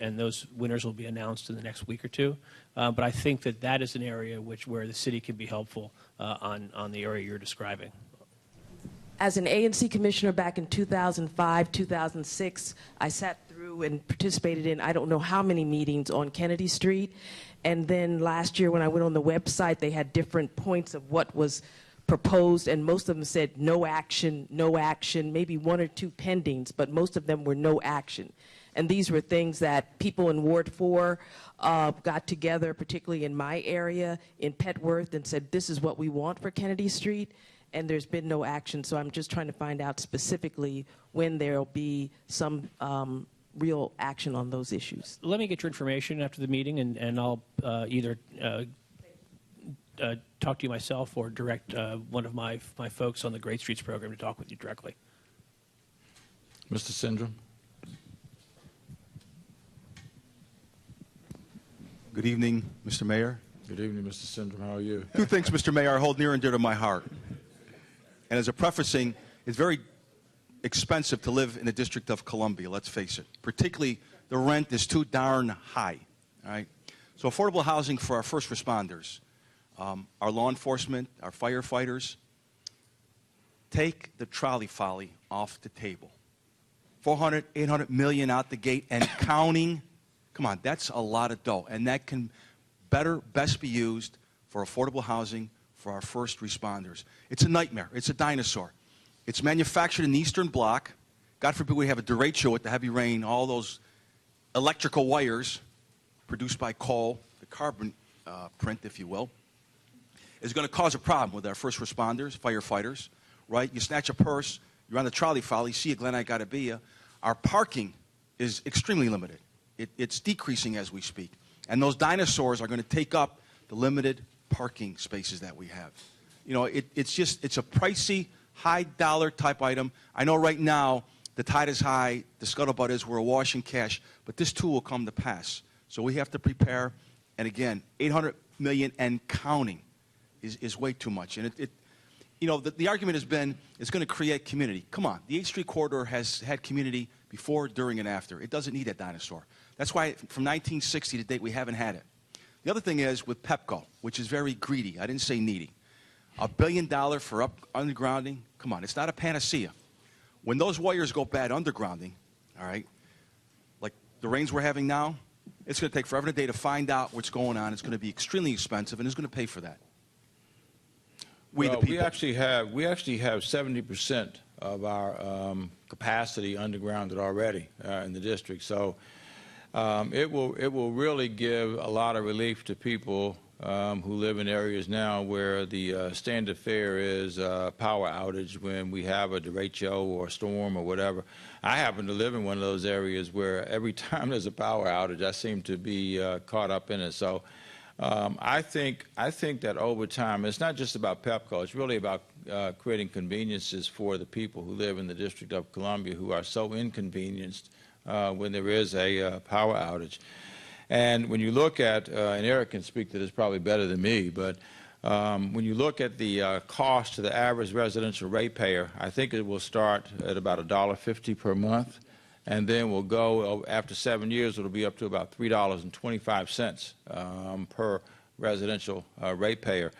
and those winners will be announced in the next week or two. But I think that is an area where the city can be helpful on the area you're describing. As an ANC commissioner back in 2005, 2006, I sat through and participated in I don't know how many meetings on Kennedy Street. And then last year when I went on the website, they had different points of what was proposed, and most of them said no action, maybe one or two pendings, but most of them were no action. And these were things that people in Ward 4 got together, particularly in my area, in Petworth, and said, this is what we want for Kennedy Street. And there's been no action, so I'm just trying to find out specifically when there'll be some real action on those issues. Let me get your information after the meeting, and I'll either talk to you myself or direct one of my folks on the Great Streets program to talk with you directly. Mr. Syndrome. Good evening, Mr. Mayor. Good evening, Mr. Syndrome. How are you? Two things, Mr. Mayor, hold near and dear to my heart. And as a prefacing, it's very expensive to live in the District of Columbia, let's face it. Particularly, the rent is too darn high. All right? So affordable housing for our first responders, our law enforcement, our firefighters, take the trolley folly off the table. 400, 800 million out the gate and counting. Come on, that's a lot of dough. And that can best be used for affordable housing for our first responders. It's a nightmare. It's a dinosaur. It's manufactured in the Eastern Bloc. God forbid we have a derecho with the heavy rain, all those electrical wires produced by coal, the carbon print, if you will, is going to cause a problem with our first responders, firefighters, right? You snatch a purse, you're on the trolley file, you see a Glen Gotta. Our parking is extremely limited. It's decreasing as we speak. And those dinosaurs are going to take up the limited parking spaces that we have. You know, it's a pricey high dollar type item. I know right now the tide is high, the scuttlebutt is we're awash in cash, but this too will come to pass. So we have to prepare. And again, $800 million and counting is way too much. And the argument has been it's going to create community. Come on, the 8th Street corridor has had community before, during, and after. It doesn't need that dinosaur. That's why from 1960 to date we haven't had it. The other thing is with PEPCO, which is very greedy. I didn't say needy. $1 billion for undergrounding. Come on, it's not a panacea. When those wires go bad undergrounding, all right, like the rains we're having now, it's going to take forever and a day to find out what's going on. It's going to be extremely expensive, and who's going to pay for that? We actually have 70% of our capacity undergrounded already in the district. So it will really give a lot of relief to people who live in areas now where the standard fare is power outage when we have a derecho or a storm or whatever. I happen to live in one of those areas where every time there's a power outage, I seem to be caught up in it. So I think that over time, it's not just about PEPCO. It's really about creating conveniences for the people who live in the District of Columbia who are so inconvenienced when there is a power outage. And when you look at, and Eric can speak to this probably better than me, but when you look at the cost to the average residential ratepayer, I think it will start at about $1.50 per month, and then we'll go, after 7 years, it'll be up to about $3.25 per residential ratepayer.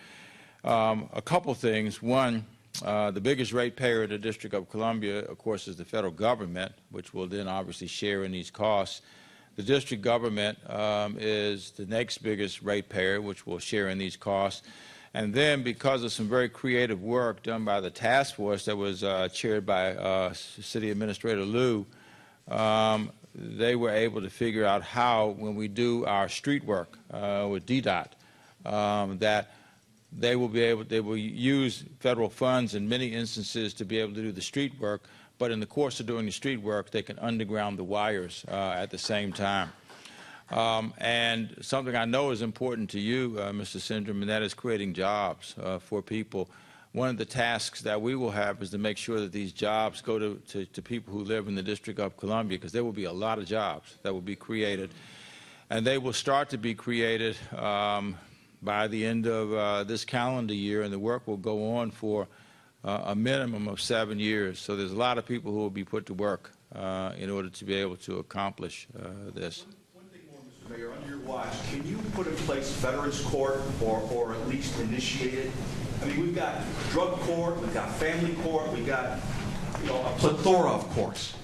A couple things. One, the biggest ratepayer in the District of Columbia, of course, is the federal government, which will then obviously share in these costs. The district government is the next biggest ratepayer, which will share in these costs. And then, because of some very creative work done by the task force that was chaired by City Administrator Liu, they were able to figure out how, when we do our street work with DDOT, that they will use federal funds in many instances to be able to do the street work. But in the course of doing the street work, they can underground the wires at the same time. And something I know is important to you, Mr. Syndrome, and that is creating jobs for people. One of the tasks that we will have is to make sure that these jobs go to people who live in the District of Columbia, because there will be a lot of jobs that will be created. And they will start to be created by the end of this calendar year, and the work will go on for a minimum of 7 years. So there's a lot of people who will be put to work in order to be able to accomplish this. One thing more, Mr. Mayor, under your watch, can you put in place Veterans Court or at least initiate it? I mean, we've got drug court, we've got family court, we've got a plethora of courts.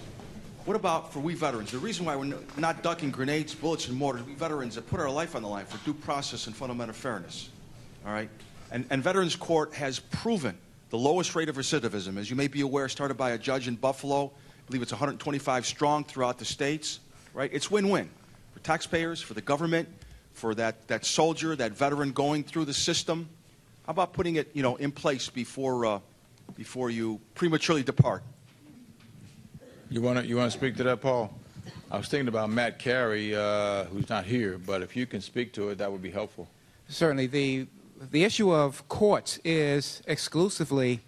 What about for we veterans? The reason why we're not ducking grenades, bullets, and mortars, we veterans that put our life on the line for due process and fundamental fairness. All right? And Veterans Court has proven the lowest rate of recidivism. As you may be aware, started by a judge in Buffalo. I believe it's 125 strong throughout the states. Right? It's win-win for taxpayers, for the government, for that soldier, that veteran going through the system. How about putting it, in place before you prematurely depart? You want to speak to that, Paul? I was thinking about Matt Carey, who's not here, but if you can speak to it, that would be helpful. Certainly. The issue of courts is exclusively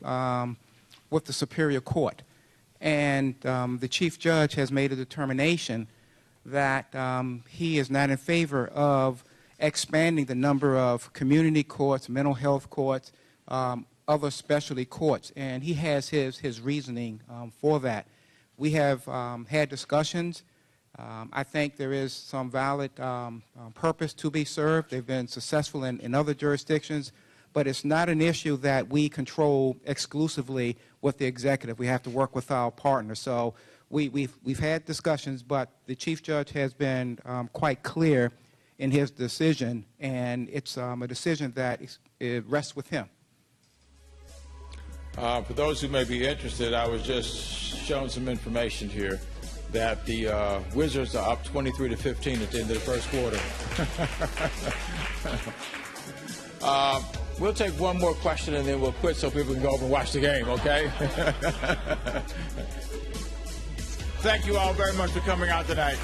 with the Superior Court. And the Chief Judge has made a determination that he is not in favor of expanding the number of community courts, mental health courts, other specialty courts. And he has his reasoning for that. We have had discussions. I think there is some valid purpose to be served. They've been successful in other jurisdictions, but it's not an issue that we control exclusively with the executive. We have to work with our partners. So we've had discussions, but the Chief Judge has been quite clear in his decision, and it's a decision that it rests with him. For those who may be interested, I was just showing some information here that the Wizards are up 23-15 at the end of the first quarter. We'll take one more question and then we'll quit so people can go over and watch the game, okay? Thank you all very much for coming out tonight.